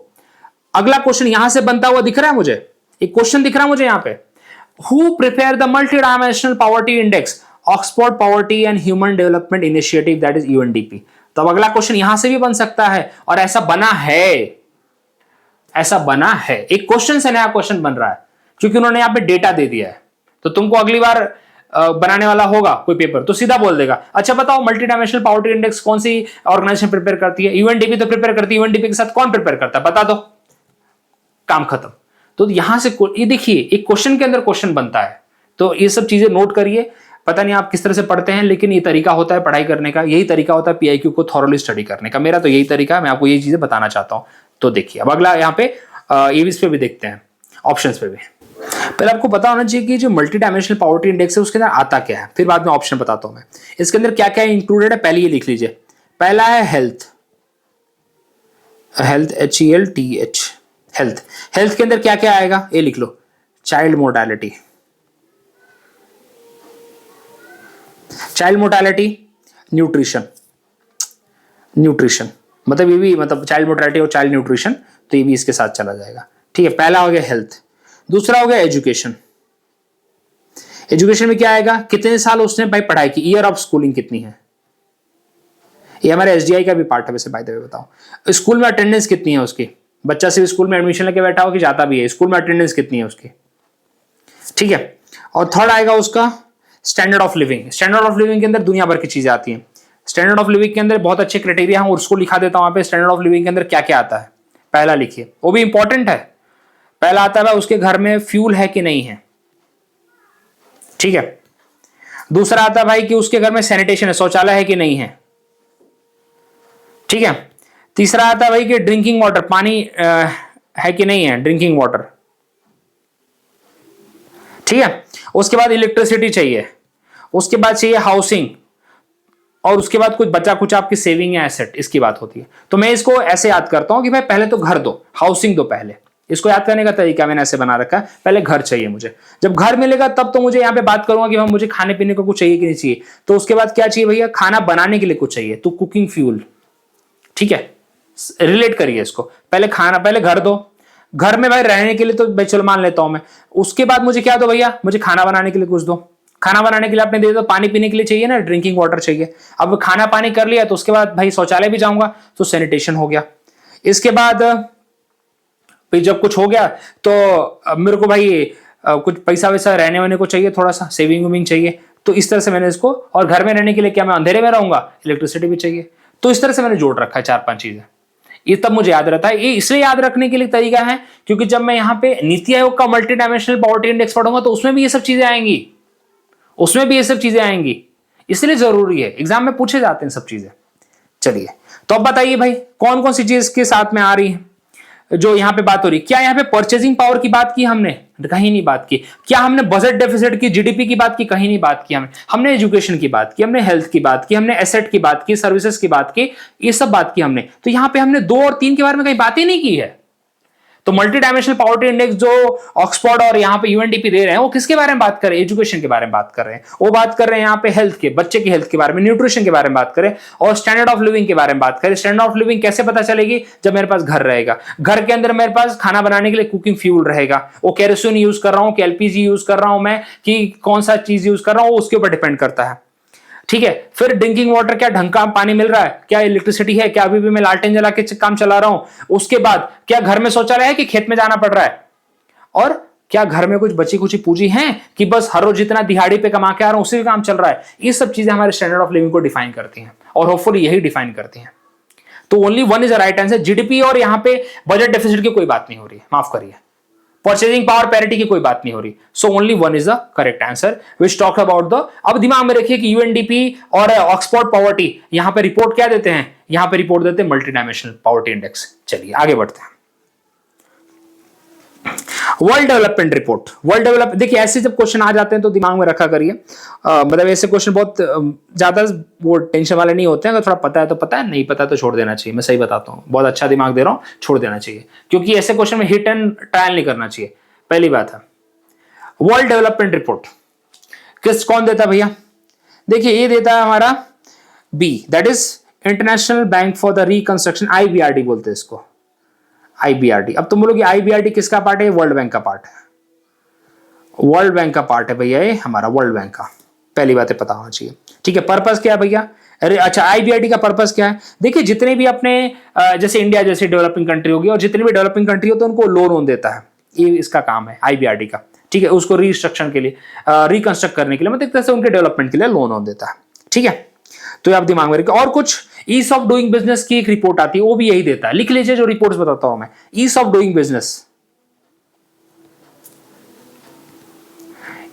Speaker 1: अगला क्वेश्चन यहां से बनता हुआ दिख रहा है मुझे, एक क्वेश्चन दिख रहा है मुझे यहाँ पे, who prepare the multi dimensional poverty index, Oxford poverty and human development initiative, that is UNDP. तो अब अगला क्वेश्चन यहां से भी बन सकता है, और ऐसा बना है, ऐसा बना है, एक क्वेश्चन से नया क्वेश्चन बन रहा है, क्योंकि उन्होंने यहां पे डेटा दे दिया है। तो तुमको अगली बार बनाने वाला होगा कोई पेपर तो सीधा बोल देगा, अच्छा बताओ मल्टी डायमेंशनल पॉवर्टी इंडेक्स कौन सी ऑर्गेनाइजेशन प्रिपेयर करती है? यूएनडीपी तो प्रिपेयर करती है, यूएनडीपी के साथ कौन प्रिपेयर करता है बता दो, काम खत्म। तो यहां से ये देखिए एक क्वेश्चन के अंदर क्वेश्चन बनता है। तो ये सब चीजें नोट करिए, पता नहीं आप किस तरह से पढ़ते हैं, लेकिन ये तरीका होता है पढ़ाई करने का, यही तरीका होता है पीआईक्यू को थॉरली स्टडी करने का। मेरा तो यही तरीका है, मैं आपको यही चीजें बताना चाहता हूं। तो देखिए अब अगला यहाँ पे एवीज पे भी देखते हैं, ऑप्शंस पे भी। पहले आपको पता होना चाहिए कि जो मल्टी डायमेंशनल पॉवर्टी इंडेक्स है उसके अंदर आता क्या है, फिर बाद में ऑप्शन बताता हूं मैं। इसके अंदर क्या क्या इंक्लूडेड है पहले ये लिख लीजिए। पहला है health, health HELTH, health. Health के अंदर क्या क्या आएगा ये लिख लो, child mortality, child mortality, nutrition, nutrition मतलब ये भी, मतलब चाइल्ड मोर्टालिटी और चाइल्ड न्यूट्रिशन, तो ये भी इसके साथ चला जाएगा, ठीक है। पहला हो गया हेल्थ, दूसरा हो गया एजुकेशन। एजुकेशन में क्या आएगा, कितने साल उसने भाई पढ़ाई की, ईयर ऑफ स्कूलिंग कितनी है, ये हमारे एसडीआई का भी पार्ट है वैसे, बाय द वे बताओ। स्कूल में अटेंडेंस कितनी है उसकी, बच्चा सिर्फ स्कूल में एडमिशन लेके बैठा हो कि जाता भी है, स्कूल में अटेंडेंस कितनी है उसकी, ठीक है। और थर्ड आएगा उसका standard of living. Standard of living के अंदर दुनिया भर की चीजें आती हैं। स्टैंडर्ड ऑफ लिविंग के अंदर बहुत अच्छे क्राइटेरिया हैं और उसको लिखा देता हूं वहां पे। स्टैंडर्ड ऑफ लिविंग के अंदर क्या क्या आता है पहला लिखिए, वो भी इंपॉर्टेंट है। पहला आता है उसके घर में फ्यूल है कि नहीं है, ठीक है। दूसरा आता है भाई कि उसके घर में सैनिटेशन है, शौचालय है कि नहीं है, ठीक है। तीसरा आता है भाई कि ड्रिंकिंग वाटर, पानी है कि नहीं है, ड्रिंकिंग वाटर, ठीक है। उसके बाद इलेक्ट्रिसिटी चाहिए, उसके बाद चाहिए हाउसिंग, और उसके बाद कुछ बचा कुछ आपकी सेविंग या एसेट, इसकी बात होती है। तो मैं इसको ऐसे याद करता हूं कि भाई पहले तो घर दो, हाउसिंग दो पहले। इसको याद करने का तरीका मैंने ऐसे बना रखा है, पहले घर चाहिए मुझे, जब घर मिलेगा तब तो मुझे यहाँ पे बात करूंगा कि हम मुझे खाने पीने को कुछ चाहिए कि नहीं चाहिए। तो उसके बाद क्या चाहिए भैया, खाना बनाने के लिए कुछ चाहिए, तो कुकिंग फ्यूल, ठीक है। रिलेट करिए इसको, पहले खाना, पहले घर दो, घर में भाई रहने के लिए तो भाई चलो मान लेता हूं मैं। उसके बाद मुझे क्या दो भैया, मुझे खाना बनाने के लिए कुछ दो। खाना बनाने के लिए आपने दे दो, पानी पीने के लिए चाहिए ना, ड्रिंकिंग वाटर चाहिए। अब खाना पानी कर लिया तो उसके बाद भाई शौचालय भी जाऊंगा तो सैनिटेशन हो गया। इसके बाद भाई जब कुछ हो गया तो अब मेरे को भाई कुछ पैसा वैसा रहने वहने को चाहिए, थोड़ा सा सेविंग वेविंग चाहिए। तो इस तरह से मैंने इसको, और घर में रहने के लिए क्या मैं अंधेरे में रहूंगा, इलेक्ट्रिसिटी भी चाहिए। तो इस तरह से मैंने जोड़ रखा है 4-5 चीजें, ये तब मुझे याद रहता है। ये इसलिए याद रखने के लिए तरीका है क्योंकि जब मैं यहाँ पे नीति आयोग का मल्टी डायमेंशनल पॉवर्टी इंडेक्स पढ़ूंगा तो उसमें भी ये सब चीजें आएंगी, उसमें भी ये सब चीजें आएंगी, इसलिए जरूरी है, एग्जाम में पूछे जाते हैं सब चीजें। चलिए तो अब बताइए भाई कौन कौन सी चीज के साथ में आ रही है जो यहाँ पे बात हो रही। क्या यहाँ पे परचेजिंग पावर की बात की हमने, कहीं नहीं बात की। क्या हमने बजट डेफिसिट की, जीडीपी की बात की, कहीं नहीं बात की। हमने एजुकेशन की बात की, हमने हेल्थ की बात की, हमने एसेट की बात की, सर्विसेज की बात की, ये सब बात की हमने। तो यहाँ पे हमने 2 और 3 के बारे में कहीं बात ही नहीं की है। तो मल्टी डायमेंशनल पॉवर्टी इंडेक्स जो ऑक्सफोर्ड और यहाँ पे यूएनडीपी दे रहे हैं वो किसके बारे में बात कर रहे हैं, एजुकेशन के बारे में बात कर रहे हैं। वो बात कर रहे हैं यहाँ पे हेल्थ के, बच्चे की हेल्थ के बारे में, न्यूट्रिशन के बारे में बात करें, और स्टैंडर्ड ऑफ लिविंग के बारे में बात करें। स्टैंडर्ड ऑफ लिविंग कैसे पता चलेगी, जब मेरे पास घर रहेगा, घर के अंदर मेरे पास खाना बनाने के लिए कुकिंग फ्यूल रहेगा, वो केरोसिन यूज कर रहा हूँ कि एलपीजी यूज कर रहा हूं मैं, कि कौन सा चीज यूज कर रहा हूँ, उसके ऊपर डिपेंड करता है, ठीक है। फिर ड्रिंकिंग वाटर, क्या ढंग का पानी मिल रहा है, क्या इलेक्ट्रिसिटी है, क्या अभी भी मैं लालटेन जला के काम चला रहा हूं। उसके बाद क्या घर में शौचालय है कि खेत में जाना पड़ रहा है, और क्या घर में कुछ बची कुछ पूंजी है कि बस हर रोज जितना दिहाड़ी पे कमा के आ रहा हूं उसी का काम चल रहा है? ये सब चीजें हमारे स्टैंडर्ड ऑफ लिविंग को डिफाइन करती हैं और होपफुली यही डिफाइन करती हैं। तो only one is the right answer. GDP और यहां पे बजट डेफिसिट की कोई बात नहीं हो रही है, माफ करिए, परचेजिंग पावर पैरिटी की कोई बात नहीं हो रही। So only one is the correct answer which talk about the. अब दिमाग में रखिए कि यूएनडीपी और ऑक्सफोर्ड पॉवर्टी यहां पे रिपोर्ट क्या देते हैं? यहां पे रिपोर्ट देते हैं मल्टी डायमेंशनल पॉवर्टी इंडेक्स। चलिए आगे बढ़ते हैं। World development report, world develop, देखिए ऐसे जब क्वेश्चन आ जाते हैं तो दिमाग में रखा करिए। मतलब ऐसे क्वेश्चन बहुत ज्यादा वो टेंशन वाले नहीं होते हैं। अगर थोड़ा पता है तो पता है, नहीं पता तो छोड़ देना चाहिए। मैं सही बताता हूँ, बहुत अच्छा दिमाग दे रहा हूँ, छोड़ देना चाहिए, क्योंकि ऐसे क्वेश्चन में हिट एंड ट्रायल नहीं करना चाहिए। पहली बात है वर्ल्ड डेवलपमेंट रिपोर्ट कौन देता है भैया? देखिए ये देता है हमारा B, that is international bank for the reconstruction, IBRD बोलते हैं इसको, IBRD। अब तुम बोलोगे IBRD किसका पार्ट है? वर्ल्ड बैंक का पार्ट है, वर्ल्ड बैंक का पार्ट है भैया ये हमारा, वर्ल्ड बैंक का। पहली बात है पता होना चाहिए, ठीक है। पर्पस क्या है भैया? अरे अच्छा, IBRD का पर्पस क्या है? देखिए जितने भी अपने जैसे इंडिया जैसे डेवलपिंग कंट्री होगी और जितने भी डेवलपिंग कंट्री होते हैं उनको लोन देता है, ये इसका काम है IBRD का, ठीक है। उसको रिस्ट्रक्शन के लिए, रिकंस्ट्रक्ट करने के लिए, मतलब एक तरह से उनके डेवलपमेंट के लिए लोन देता है, ठीक है। तो आप दिमाग में रखिए। और कुछ ईज ऑफ डूइंग बिजनेस की एक रिपोर्ट आती है, वो भी यही देता है। लिख लीजिए जो रिपोर्ट्स बताता हूं मैं। Ease of doing business,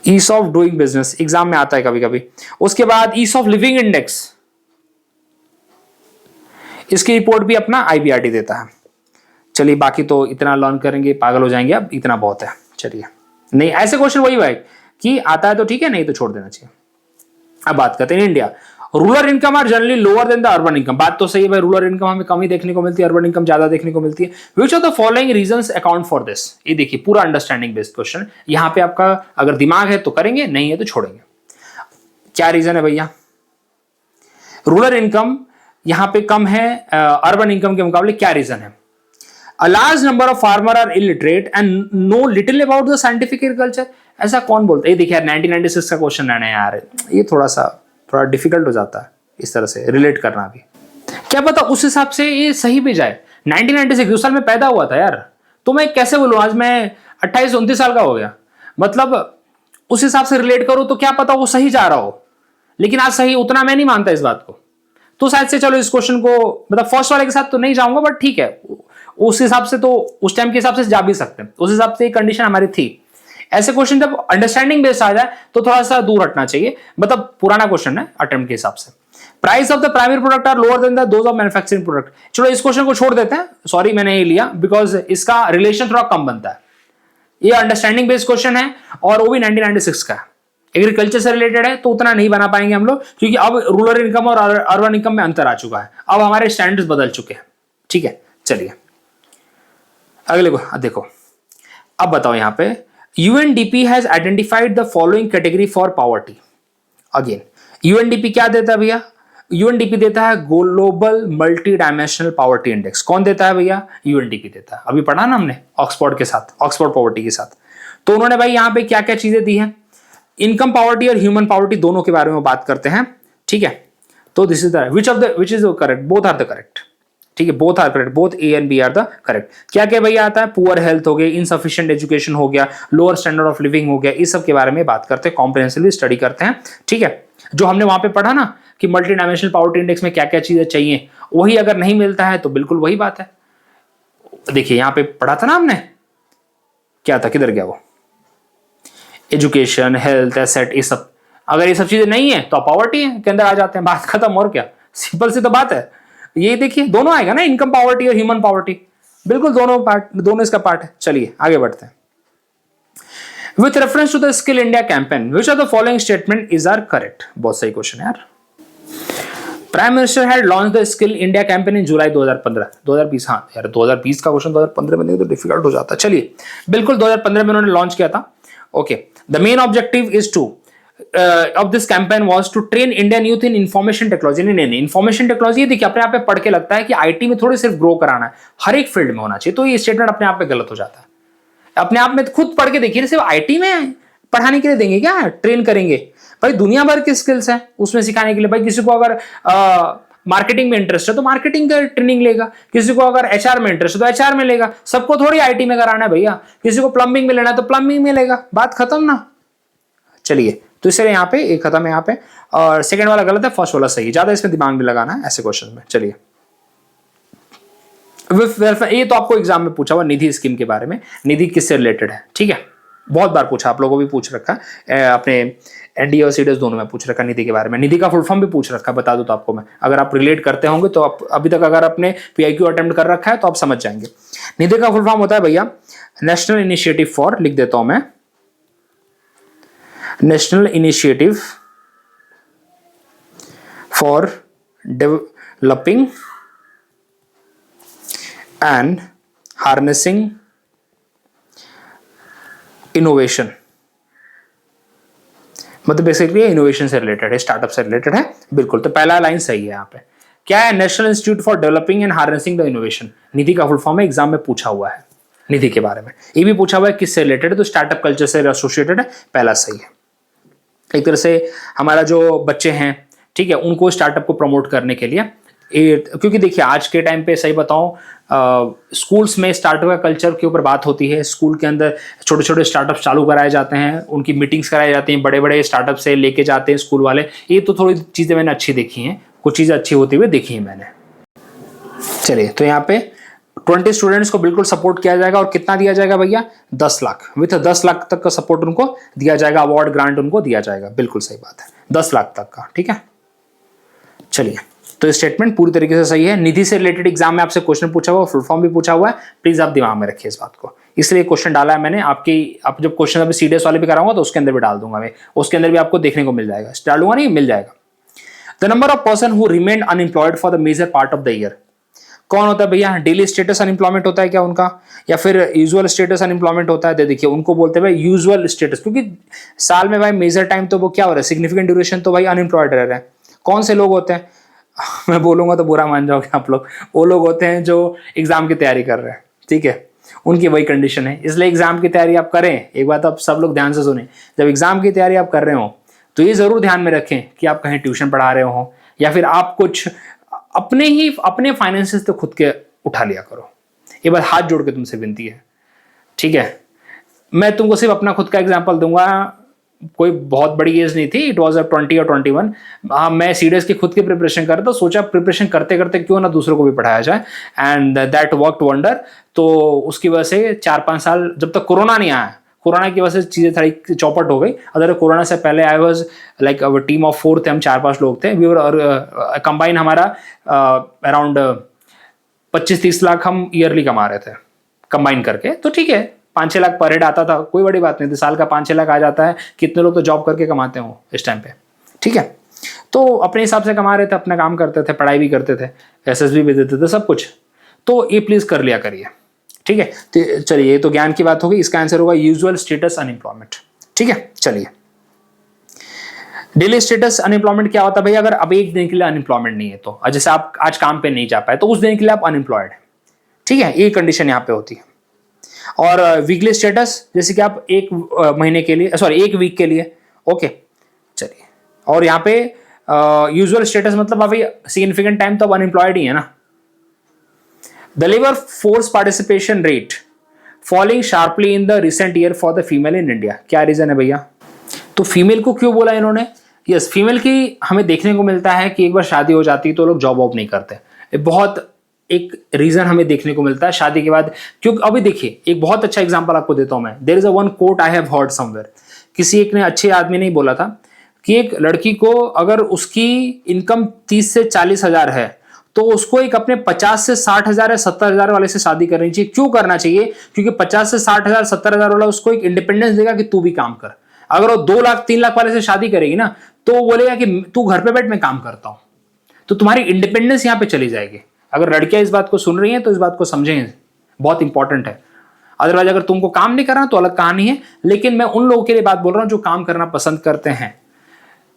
Speaker 1: ease of doing business exam में आता है कभी कभी। उसके बाद ईज ऑफ लिविंग इंडेक्स, इसकी रिपोर्ट भी अपना IBRD देता है। चलिए बाकी तो इतना लर्न करेंगे पागल हो जाएंगे, अब इतना बहुत है। चलिए नहीं, ऐसे क्वेश्चन वही भाई कि आता है तो ठीक है, नहीं तो छोड़ देना चाहिए। अब बात करते हैं India. Rural income are generally lower than the urban income. बात तो सही है भाई, रूरल इनकम हमें कम ही देखने को मिलती है, अर्बन इनकम ज्यादा देखने को मिलती है। Which of the following reasons account for this? ये देखिए पूरा अंडरस्टैंडिंग बेस्ड क्वेश्चन। यहां पे आपका अगर दिमाग है तो करेंगे, नहीं है तो छोड़ेंगे। क्या रीजन है भैया? रूरल इनकम यहां पे कम है अर्बन इनकम के मुकाबले, क्या रीजन है? A large number of farmers are illiterate and know little about the scientific agriculture. ऐसा कौन बोलता है? ये देखिए यार 1996 का क्वेश्चन है यार, ये थोड़ा डिफिकल्ट हो जाता है इस तरह से रिलेट करना भी। क्या पता उस हिसाब से ये सही भी जाए। 1996 उस साल में पैदा हुआ था यार, तो मैं कैसे बोलूं आज मैं 28-29 साल का हो गया, मतलब उस हिसाब से रिलेट करो तो क्या पता वो सही जा रहा हो। लेकिन आज सही उतना मैं नहीं मानता इस बात को, तो शायद से चलो इस क्वेश्चन को मतलब फर्स्ट वाले के साथ तो नहीं जाऊंगा, बट ठीक है उस हिसाब से तो उस टाइम के हिसाब से जा भी सकते हैं, उस हिसाब से कंडीशन हमारी थी। ऐसे क्वेश्चन जब अंडरस्टैंडिंग बेस्ड आ जाए तो थोड़ा सा दूर हटना चाहिए, मतलब पुराना क्वेश्चन है अटेम्प्ट के हिसाब से। Price of the primary product are lower than the those of manufacturing product. चलो इस क्वेश्चन को छोड़ देते हैं, सॉरी मैंने ये लिया बिकॉज इसका रिलेशन थोड़ा कम बनता है। ये अंडरस्टैंडिंग बेस्ड क्वेश्चन है और वो भी 1996 का है, एग्रीकल्चर से रिलेटेड है, तो उतना नहीं बना पाएंगे हम लोग, क्योंकि अब रूरल इनकम और अर्बन इनकम में अंतर आ चुका है, अब हमारे स्टैंडर्ड्स बदल चुके हैं, ठीक है। चलिए अगले को देखो। अब बताओ यहां पे UNDP has identified the following category for poverty. Again UNDP क्या देता है भैया? यूएनडीपी देता है global multi dimensional poverty index. कौन देता है भैया? यूएनडीपी देता है। अभी पढ़ा ना हमने ऑक्सफोर्ड के साथ, ऑक्सफोर्ड पॉवर्टी के साथ। तो उन्होंने भाई यहां पे क्या क्या चीजें दी हैं, इनकम पॉवर्टी और ह्यूमन पॉवर्टी दोनों के बारे में बात करते हैं, ठीक है। तो this is the which is correct, both are the correct, ठीक है। Both are correct, both A and B are the correct. क्या क्या भैया आता है? पुअर हेल्थ हो गया, इनसफिशिएंट एजुकेशन हो गया, लोअर स्टैंडर्ड ऑफ लिविंग हो गया, इस सब के बारे में बात करते हैं, कॉम्प्रिहेंसिवली स्टडी करते हैं, ठीक है। जो हमने वहां पे पढ़ा ना कि मल्टी डायमेंशनल पॉवर्टी इंडेक्स में क्या क्या चीजें चाहिए, वही अगर नहीं मिलता है तो बिल्कुल वही बात है। देखिए यहां पे पढ़ा था ना हमने, क्या था, किधर गया वो, एजुकेशन, हेल्थ, एसेट, ये सब। अगर ये सब चीजें नहीं है तो पॉवर्टी के अंदर आ जाते हैं, बात खत्म। और क्या, सिंपल सी तो बात है। ये देखिए दोनों आएगा ना, इनकम पॉवर्टी और ह्यूमन पॉवर्टी, बिल्कुल दोनों इसका पार्ट है। चलिए आगे बढ़ते हैं। With reference to the skill India campaign which are the following statement is are correct. बहुत सही क्वेश्चन है यार। Prime minister had launch the skill India campaign in July 2015, 2020। हाँ यार 2020 का क्वेश्चन 2015 में तो डिफिकल्ट हो जाता। चलिए बिल्कुल 2015 में उन्होंने लॉन्च किया था। Okay, the main objective is to of this campaign was to train Indian youth in information technology। नहीं, information technology देखिए अपने आप पे पढ़ के लगता है कि आईटी में थोड़ी सिर्फ ग्रो कराना है, हर एक फील्ड में होना चाहिए, तो ये स्टेटमेंट अपने आप पे गलत हो जाता है। अपने आप में खुद पढ़ के देखिए, सिर्फ आईटी में पढ़ाने के लिए देंगे क्या, ट्रेन करेंगे? भाई दुनिया भर की स्किल्स हैं उसमें सिखाने के लिए। भाई किसी को अगर मार्केटिंग में इंटरेस्ट है तो मार्केटिंग का ट्रेनिंग लेगा, किसी को अगर एचआर में इंटरेस्ट है तो एचआर में लेगा। सबको थोड़ी आईटी में कराना है भैया, किसी को प्लम्बिंग में लेना है तो प्लम्बिंग में लेगा, बात खत्म ना। चलिए तो इसलिए यहाँ पे एक खत्म है यहाँ पे, और सेकंड वाला गलत है, फर्स्ट वाला सही है, ज्यादा इसमें दिमाग नहीं लगाना है ऐसे क्वेश्चन में। चलिए ये तो आपको एग्जाम में पूछा हुआ निधि स्कीम के बारे में, निधि किससे रिलेटेड है, ठीक है, बहुत बार पूछा, आप लोगों को भी पूछ रखा है, अपने एनडीए और सीडीएस दोनों में पूछ रखा निधि के बारे में। निधि का फुल फॉर्म भी पूछ रखा, बता दो तो आपको मैं, अगर आप रिलेट करते होंगे तो आप अभी तक अगर आपने पीआईक्यू अटेम्प्ट कर रखा है तो आप समझ जाएंगे। निधि का फुल फॉर्म होता है भैया नेशनल इनिशिएटिव फॉर, लिख देता हूं मैं, national initiative for developing and harnessing innovation, मतलब बेसिकली इनोवेशन से रिलेटेड है, स्टार्टअप से रिलेटेड है, बिल्कुल। तो पहला लाइन सही है यहाँ पे। क्या है? National institute for developing and harnessing the innovation, NIDHI का फुल फॉर्म है, एग्जाम में पूछा हुआ है निधि के बारे में। ये भी पूछा हुआ है किससे रिलेटेड है, तो स्टार्टअप कल्चर से एसोसिएटेड है, पहला सही है। एक तरह से हमारा जो बच्चे हैं, ठीक है, उनको स्टार्टअप को प्रमोट करने के लिए, क्योंकि देखिए आज के टाइम पे सही बताऊं, स्कूल्स में स्टार्टअप का कल्चर के ऊपर बात होती है, स्कूल के अंदर छोटे छोटे स्टार्टअप चालू कराए जाते हैं, उनकी मीटिंग्स कराई जाती हैं, बड़े बड़े स्टार्टअप से लेके जाते हैं स्कूल वाले। ये तो थोड़ी चीज़ें मैंने अच्छी देखी हैं, कुछ चीज़ें अच्छी होती हुई देखी हैं मैंने। चलिए तो यहाँ पे 20 स्टूडेंट्स को बिल्कुल सपोर्ट किया जाएगा, और कितना दिया जाएगा भैया? 10 लाख, विथ 10 लाख तक का सपोर्ट उनको दिया जाएगा, अवार्ड ग्रांट उनको दिया जाएगा, बिल्कुल सही बात है, 10 लाख तक का, ठीक है। चलिए तो स्टेटमेंट पूरी तरीके से सही है। निधि से रिलेटेड एग्जाम में आपसे क्वेश्चन पूछा हुआ, फुल फॉर्म भी पूछा हुआ है, प्लीज आप दिमाग में रखिए इस बात को, इसलिए क्वेश्चन डाला है मैंने। आप जब क्वेश्चन अभी सीडीएस वाले भी कराऊंगा तो उसके अंदर भी डाल दूंगा मैं, उसके अंदर भी आपको देखने को मिल जाएगा, डालूंगा नहीं, मिल जाएगा। The number of person who remain unemployed for the major part of the year, कौन होता है भैया? डेली स्टेटस अनएम्प्लॉयमेंट होता है क्या उनका, या फिर यूजुअल स्टेटस अनएम्प्लॉयमेंट होता है? देखिए उनको बोलते हैं भाई यूजुअल स्टेटस, क्योंकि साल में भाई मेजर टाइम तो वो क्या हो रहा है, सिग्निफिकेंट ड्यूरेशन तो भाई अनएम्प्लॉयड रह रहे हैं। कौन से लोग होते हैं? मैं बोलूंगा तो बुरा मान जाओगे आप लोग, वो लोग होते हैं जो एग्जाम की तैयारी कर रहे हैं, ठीक है, उनकी वही कंडीशन है। इसलिए एग्जाम की तैयारी आप करें, एक बात आप सब लोग ध्यान से सुने, जब एग्जाम की तैयारी आप कर रहे हो तो ये जरूर ध्यान में रखें कि आप कहीं ट्यूशन पढ़ा रहे हो, या फिर आप कुछ अपने फाइनेंसेस तो खुद के उठा लिया करो। ये बात हाथ जोड़ के तुमसे विनती है, ठीक है। मैं तुमको सिर्फ अपना खुद का एग्जाम्पल दूंगा, कोई बहुत बड़ी एज नहीं थी, इट वॉज 20 और 21। हाँ, मैं सीडीएस की खुद की प्रिपरेशन कर रहा था, सोचा प्रिपरेशन करते करते क्यों ना दूसरों को भी पढ़ाया जाए, एंड दैट वर्कड वंडर। तो उसकी वजह से 4-5 साल, जब तक कोरोना नहीं आया, कोरोना की वजह से चीज़ें थोड़ी चौपट हो गई। अगर कोरोना से पहले I was like our team of 4 थे, हम 4-5 लोग थे, वी वर कंबाइन हमारा अराउंड 25-30 लाख हम ईयरली कमा रहे थे कंबाइन करके। तो ठीक है, 5-6 लाख पर हेड आता था, कोई बड़ी बात नहीं थी, साल का 5-6 लाख आ जाता है। कितने लोग तो जॉब करके कमाते हो इस टाइम पे, ठीक है। तो अपने हिसाब से कमा रहे थे, अपना काम करते थे, पढ़ाई भी करते थे, एसएसबी भी देते थे, सब कुछ। तो ये प्लीज कर लिया करिए, ठीक है। तो चलिए, ये तो ज्ञान की बात होगी, इसका आंसर होगा यूजुअल स्टेटस अनएम्प्लॉयमेंट, ठीक है। चलिए, डेली स्टेटस अनएम्प्लॉयमेंट क्या होता है भाई? अगर अब एक दिन के लिए अनएम्प्लॉयमेंट नहीं है तो, जैसे आप आज काम पे नहीं जा पाए तो उस दिन के लिए आप अनएम्प्लॉयड है, ठीक है, ये कंडीशन यहाँ पे होती है। और वीकली स्टेटस, जैसे कि आप एक महीने के लिए, सॉरी एक वीक के लिए, ओके। चलिए, और यहाँ पे यूजुअल स्टेटस मतलब अभी सिग्निफिकेंट टाइम तो अब अनएम्प्लॉयड ही है ना। The labour force participation rate falling sharply in the recent year for the female in India, क्या रीजन है भैया? तो फीमेल को क्यों बोला इन्होंने? यस, फीमेल की हमें देखने को मिलता है कि एक बार शादी हो जाती है तो लोग जॉब वॉब नहीं करते, बहुत एक रीजन हमें देखने को मिलता है शादी के बाद। क्योंकि अभी देखिए, एक बहुत अच्छा एग्जांपल आपको देता हूं मैं। There is a one quote I have heard somewhere, किसी एक ने, अच्छे आदमी ने बोला था कि एक लड़की को अगर उसकी इनकम 30 से 40 हजार है तो उसको एक अपने 50 से 60 हजार या 70 हजार वाले से शादी करनी चाहिए। क्यों करना चाहिए? क्योंकि 50 से 60 हजार 70 हजार वाला उसको एक इंडिपेंडेंस देगा कि तू भी काम कर। अगर वो 2 लाख 3 लाख वाले से शादी करेगी ना, तो वो बोलेगा कि तू घर पे बैठ, मैं काम करता हूं, तो तुम्हारी इंडिपेंडेंस यहां पे चली जाएगी। अगर लड़कियां इस बात को सुन रही हैं तो इस बात को समझें, बहुत इंपॉर्टेंट है। अदरवाइज अगर तुमको काम नहीं करना तो अलग कहानी है, लेकिन मैं उन लोगों के लिए बात बोल रहा हूं जो काम करना पसंद करते हैं।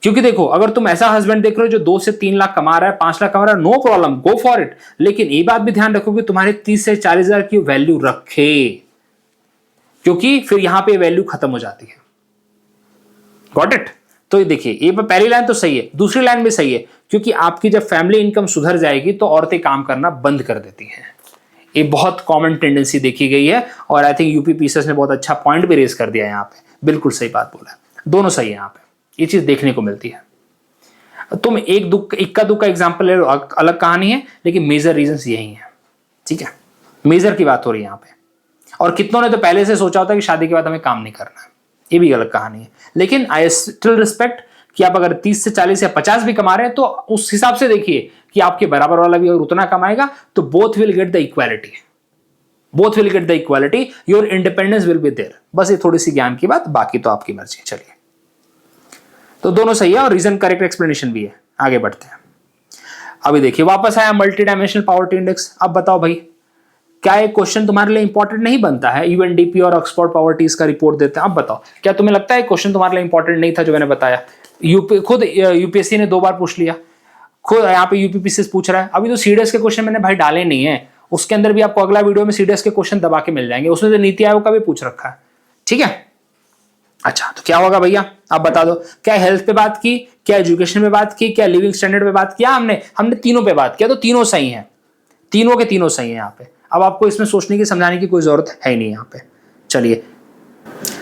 Speaker 1: क्योंकि देखो, अगर तुम ऐसा हस्बैंड देख रहे हो जो 2 से 3 लाख कमा रहा है, 5 लाख कमा रहा है, no problem, go for it. लेकिन ये बात भी ध्यान रखो कि तुम्हारे 30 से 40 हजार की वैल्यू रखे, क्योंकि फिर यहां पे वैल्यू खत्म हो जाती है। Got it? तो ये देखिए, ये पहली लाइन तो सही है, दूसरी लाइन भी सही है, क्योंकि आपकी जब फैमिली इनकम सुधर जाएगी तो औरतें काम करना बंद कर देती हैं। ये बहुत कॉमन टेंडेंसी देखी गई है, और आई थिंक यूपी पीसीएस ने बहुत अच्छा पॉइंट भी रेज कर दिया है यहाँ पे, बिल्कुल सही बात बोला है, दोनों सही है यहाँ पे, ये चीज देखने को मिलती है। तुम इक्का दुक्का एग्जाम्पल ले लो, अलग कहानी है, लेकिन मेजर रीजंस यही है। ठीक है, मेजर की बात हो रही है यहाँ पे। और कितनों ने तो पहले से सोचा होता है कि शादी के बाद हमें काम नहीं करना है, ये भी अलग कहानी है। लेकिन आई स्टिल रिस्पेक्ट कि आप अगर 30 से 40 या 50 भी कमा रहे हैं तो उस हिसाब से देखिए कि आपके बराबर वाला भी अगर उतना कमाएगा तो both will get the equality, both will get the equality, your independence will be there. बस ये थोड़ी सी ज्ञान की बात, बाकी तो आपकी मर्जी। चलिए, तो दोनों सही है और रीजन करेक्ट एक्सप्लेनेशन भी है। आगे बढ़ते हैं। अभी देखिए, वापस आया मल्टी डायमेंशनल पॉवर्टी इंडेक्स। अब बताओ भाई, क्या एक क्वेश्चन तुम्हारे लिए इंपॉर्टेंट नहीं बनता है? यूएनडीपी और ऑक्सफोर्ड पॉवर्टी का रिपोर्ट देते हैं। अब बताओ, क्या तुम्हें लगता है क्वेश्चन तुम्हारे लिए इंपॉर्टेंट नहीं था जो मैंने बताया? खुद यूपीएससी ने 2 बार पूछ लिया, खुद यहाँ पे यूपीपीसीएस पूछ रहा है। अभी तो सीडीएस के क्वेश्चन मैंने भाई डाले नहीं है, उसके अंदर भी आपको अगला वीडियो में सीडीएस के क्वेश्चन दबा के मिल जाएंगे, उसमें तो नीति आयोग का भी पूछ रखा है। ठीक है, अच्छा तो क्या होगा भैया, आप बता दो। क्या हेल्थ पे बात की, क्या एजुकेशन पे बात की, क्या लिविंग स्टैंडर्ड पे बात किया? हमने तीनों पे बात किया, तो तीनों सही हैं, तीनों के तीनों सही हैं यहाँ पे। अब आपको इसमें सोचने की, समझाने की कोई जरूरत है नहीं यहाँ पे। चलिए,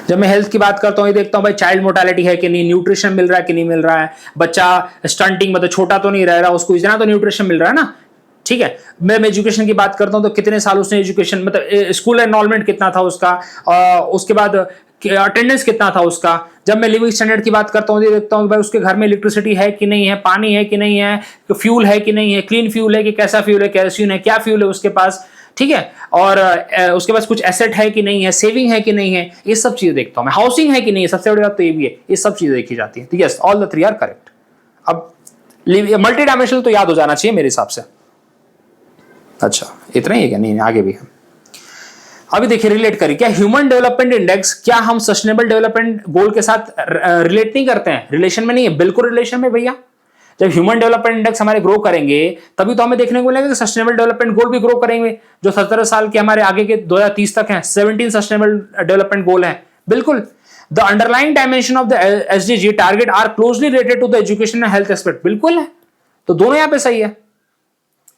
Speaker 1: जब मैं हेल्थ की बात करता हूँ, ये देखता हूँ भाई चाइल्ड मोर्टेलिटी है कि नहीं, न्यूट्रिशन मिल रहा है कि नहीं मिल रहा है, बच्चा स्टंटिंग मतलब छोटा तो नहीं रह रहा, उसको इतना तो न्यूट्रिशन मिल रहा है ना। ठीक है, मैं एजुकेशन की बात करता हूँ तो कितने साल उसने एजुकेशन मतलब स्कूल एनरोलमेंट कितना था उसका, उसके बाद अटेंडेंस कितना था उसका। जब मैं लिविंग स्टैंडर्ड की बात करता हूँ, ये देखता हूँ भाई उसके घर में इलेक्ट्रिसिटी है कि नहीं है, पानी है कि नहीं है, फ्यूल है कि नहीं है, क्लीन फ्यूल है कि कैसा फ्यूल है, कैरोसिन है, क्या फ्यूल है उसके पास। ठीक है, और उसके पास कुछ एसेट है कि नहीं है, सेविंग है कि नहीं है, ये सब चीजें देखता हूं मैं। हाउसिंग है कि नहीं है, सबसे बड़ी बात तो ये भी है, ये सब चीजें देखी जाती है। तो yes, all the 3 are correct. अब मल्टी डायमेंशनल तो याद हो जाना चाहिए मेरे हिसाब से। अच्छा, इतना ही है क्या? नहीं, आगे भी है। अभी देखिए, रिलेट करिए, क्या ह्यूमन डेवलपमेंट इंडेक्स, क्या हम सस्टेनेबल डेवलपमेंट गोल के साथ रिलेट नहीं करते हैं? रिलेशन में नहीं है, बिल्कुल रिलेशन में भैया। जब ह्यूमन डेवलपमेंट इंडेक्स हमारे ग्रो करेंगे तभी तो हमें देखने को मिलेगा कि सस्टेनेबल डेवलपमेंट गोल भी ग्रो करेंगे, जो 17 साल के हमारे आगे के 2030 तक हैं। 17 सस्टेनेबल डेवलपमेंट गोल हैं, बिल्कुल। The underlying dimension of the SDG target are closely related to the education and health aspect, बिल्कुल है। तो दोनों यहां पे सही है,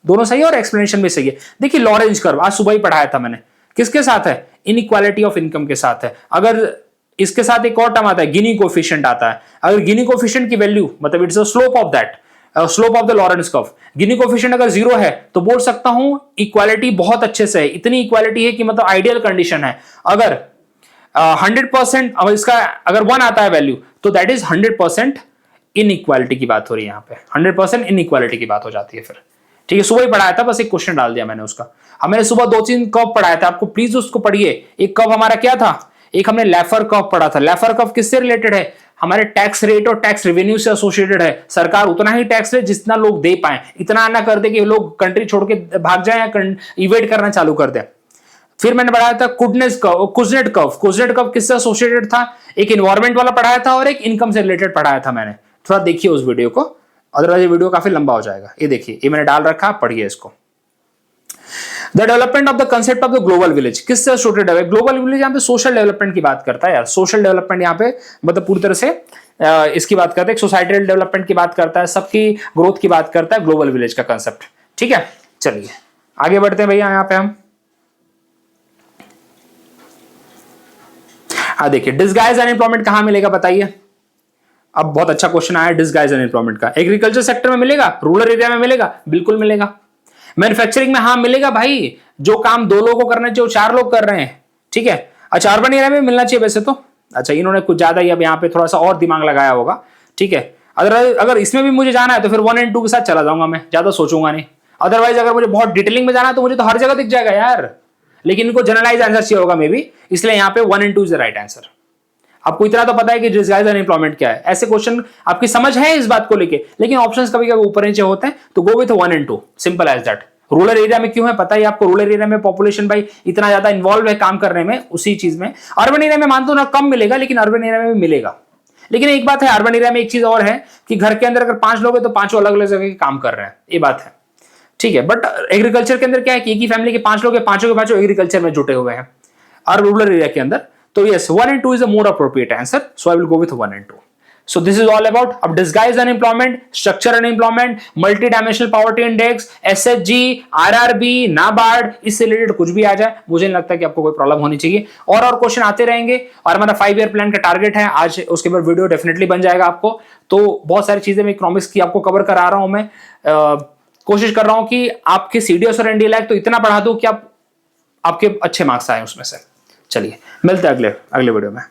Speaker 1: दोनों सही है, और एक्सप्लेनेशन भी सही है। देखिए, लॉरेंज कर्व आज सुबह ही पढ़ाया था मैंने, किसके साथ है? इनइक्वालिटी ऑफ इनकम के साथ है। अगर इसके साथ एक और टर्म आता है, गिनी कोफिशिएंट आता है। अगर गिनी कोफिशिएंट की वैल्यू मतलब it's a slope of that, slope of the Lawrence curve, Guinea coefficient अगर 0 है तो बोल सकता हूं इक्वालिटी बहुत अच्छे से है, इतनी इक्वालिटी है कि मतलब आइडियल कंडीशन है। अगर 100% इसका अगर 1 आता है वैल्यू, तो दैट इज 100% इनइक्वालिटी की बात हो रही है यहाँ पे, 100% इनइक्वालिटी की बात हो जाती है फिर। ठीक है, सुबह ही पढ़ाया था, बस एक क्वेश्चन डाल दिया मैंने उसका। अब मैंने सुबह 2-3 कर्व पढ़ाया था, आपको प्लीज उसको पढ़िए। एक कर्व हमारा क्या था? एक हमने लैफर कर्व पढ़ा था। लैफर कर्व किससे रिलेटेड है? हमारे टैक्स रेट और टैक्स रेवेन्यू से एसोसिएटेड है। सरकार उतना ही टैक्स ले जितना लोग दे पाए, इतना ना कर दे कि लोग कंट्री छोड़ के भाग जाए या इवेट करना चालू कर दे। फिर मैंने पढ़ाया था कुजनेट कर्व। कुजनेट कर्व किससे एसोसिएटेड था? एक इन्वायरमेंट वाला पढ़ाया था और एक इनकम से रिलेटेड पढ़ाया था मैंने। थोड़ा देखिए उस वीडियो को, अदरवाइज वीडियो काफी लंबा हो जाएगा। ये देखिए, ये मैंने डाल रखा, पढ़िए इसको। The development of the concept of the global village किससे एसोसिएटेड है? ग्लोबल विलेज यहाँ पे सोशल डेवलपमेंट की बात करता है यार। सोशल डेवलपमेंट यहाँ पे मतलब पूरी तरह से इसकी बात करता है, सोसाइटल डेवलपमेंट की बात करता है, सबकी ग्रोथ की बात करता है ग्लोबल विलेज का कंसेप्ट। ठीक है, चलिए आगे बढ़ते हैं भैया। यहाँ पे हम देखिए, डिसगाइज अनएम्प्लॉयमेंट कहां मिलेगा बताइए? अब बहुत अच्छा क्वेश्चन आया, डिसगाइज अनएम्प्लॉयमेंट का। एग्रीकल्चर सेक्टर में मिलेगा, रूरल एरिया में मिलेगा, बिल्कुल मिलेगा। मैन्युफैक्चरिंग में हाँ मिलेगा भाई, जो काम 2 लोगों को करना चाहिए वो 4 लोग कर रहे हैं। ठीक है, अच्छा अर्बन एरिया में मिलना चाहिए वैसे तो। अच्छा, इन्होंने कुछ ज्यादा ही अब यहाँ पे थोड़ा सा और दिमाग लगाया होगा। ठीक है, अगर इसमें भी मुझे जाना है तो फिर 1 और 2 के साथ चला जाऊंगा, मैं ज्यादा सोचूंगा नहीं। अदरवाइज अगर मुझे बहुत डिटेलिंग में जाना है तो मुझे तो हर जगह दिख जाएगा यार, लेकिन इनको जनरलाइज आंसर चाहिए होगा मे बी, इसलिए यहाँ पे 1 और 2 इज द राइट आंसर। आपको इतना तो पता है कि डिसगाइज अनएम्प्लॉयमेंट क्या है। ऐसे क्वेश्चन आपकी समझ है इस बात को लेके, लेकिन ऑप्शंस कभी कभी ऊपर नीचे होते हैं, तो गो विथ 1 और 2, simple as that. Rural area में क्यों है पता है आपको? रूरल एरिया में पॉपुलेशन भाई इतना ज्यादा इन्वॉल्व है काम करने में उसी चीज में। अर्बन एरिया में मानता हूं ना कम मिलेगा, लेकिन अर्बन एरिया में भी मिलेगा। लेकिन एक बात है, अर्बन एरिया में एक चीज और है कि घर के अंदर अगर 5 लोग हैं तो 5 अलग अलग जगह के काम कर रहे हैं, ये बात है। ठीक है, बट एग्रीकल्चर के अंदर क्या है कि एक ही फैमिली के 5 लोग हैं, 5 के 5 एग्रीकल्चर में जुटे हुए हैं और रूरल एरिया के अंदर। तो यस, 1 और 2 is a more appropriate answer, so I will go with 1 और 2। So this is all about अब disguised unemployment, structural unemployment, multi-dimensional poverty index, SHG, RRB, NABARD, इससे रिलेटेड कुछ भी आ जाए मुझे नहीं लगता कि आपको कोई प्रॉब्लम होनी चाहिए। और क्वेश्चन आते रहेंगे और हमारा 5 ईयर प्लान का टारगेट है आज, उसके बाद वीडियो डेफिनेटली बन जाएगा आपको। तो बहुत सारी चीजें मैं इकोनॉमिक्स की आपको कवर करा रहा हूं। मैं कोशिश कर रहा हूं कि आपके सीडीएस और एनडीए तो इतना पढ़ा दूं कि आपके अच्छे मार्क्स आए उसमें से। चलिए मिलते हैं अगले वीडियो में।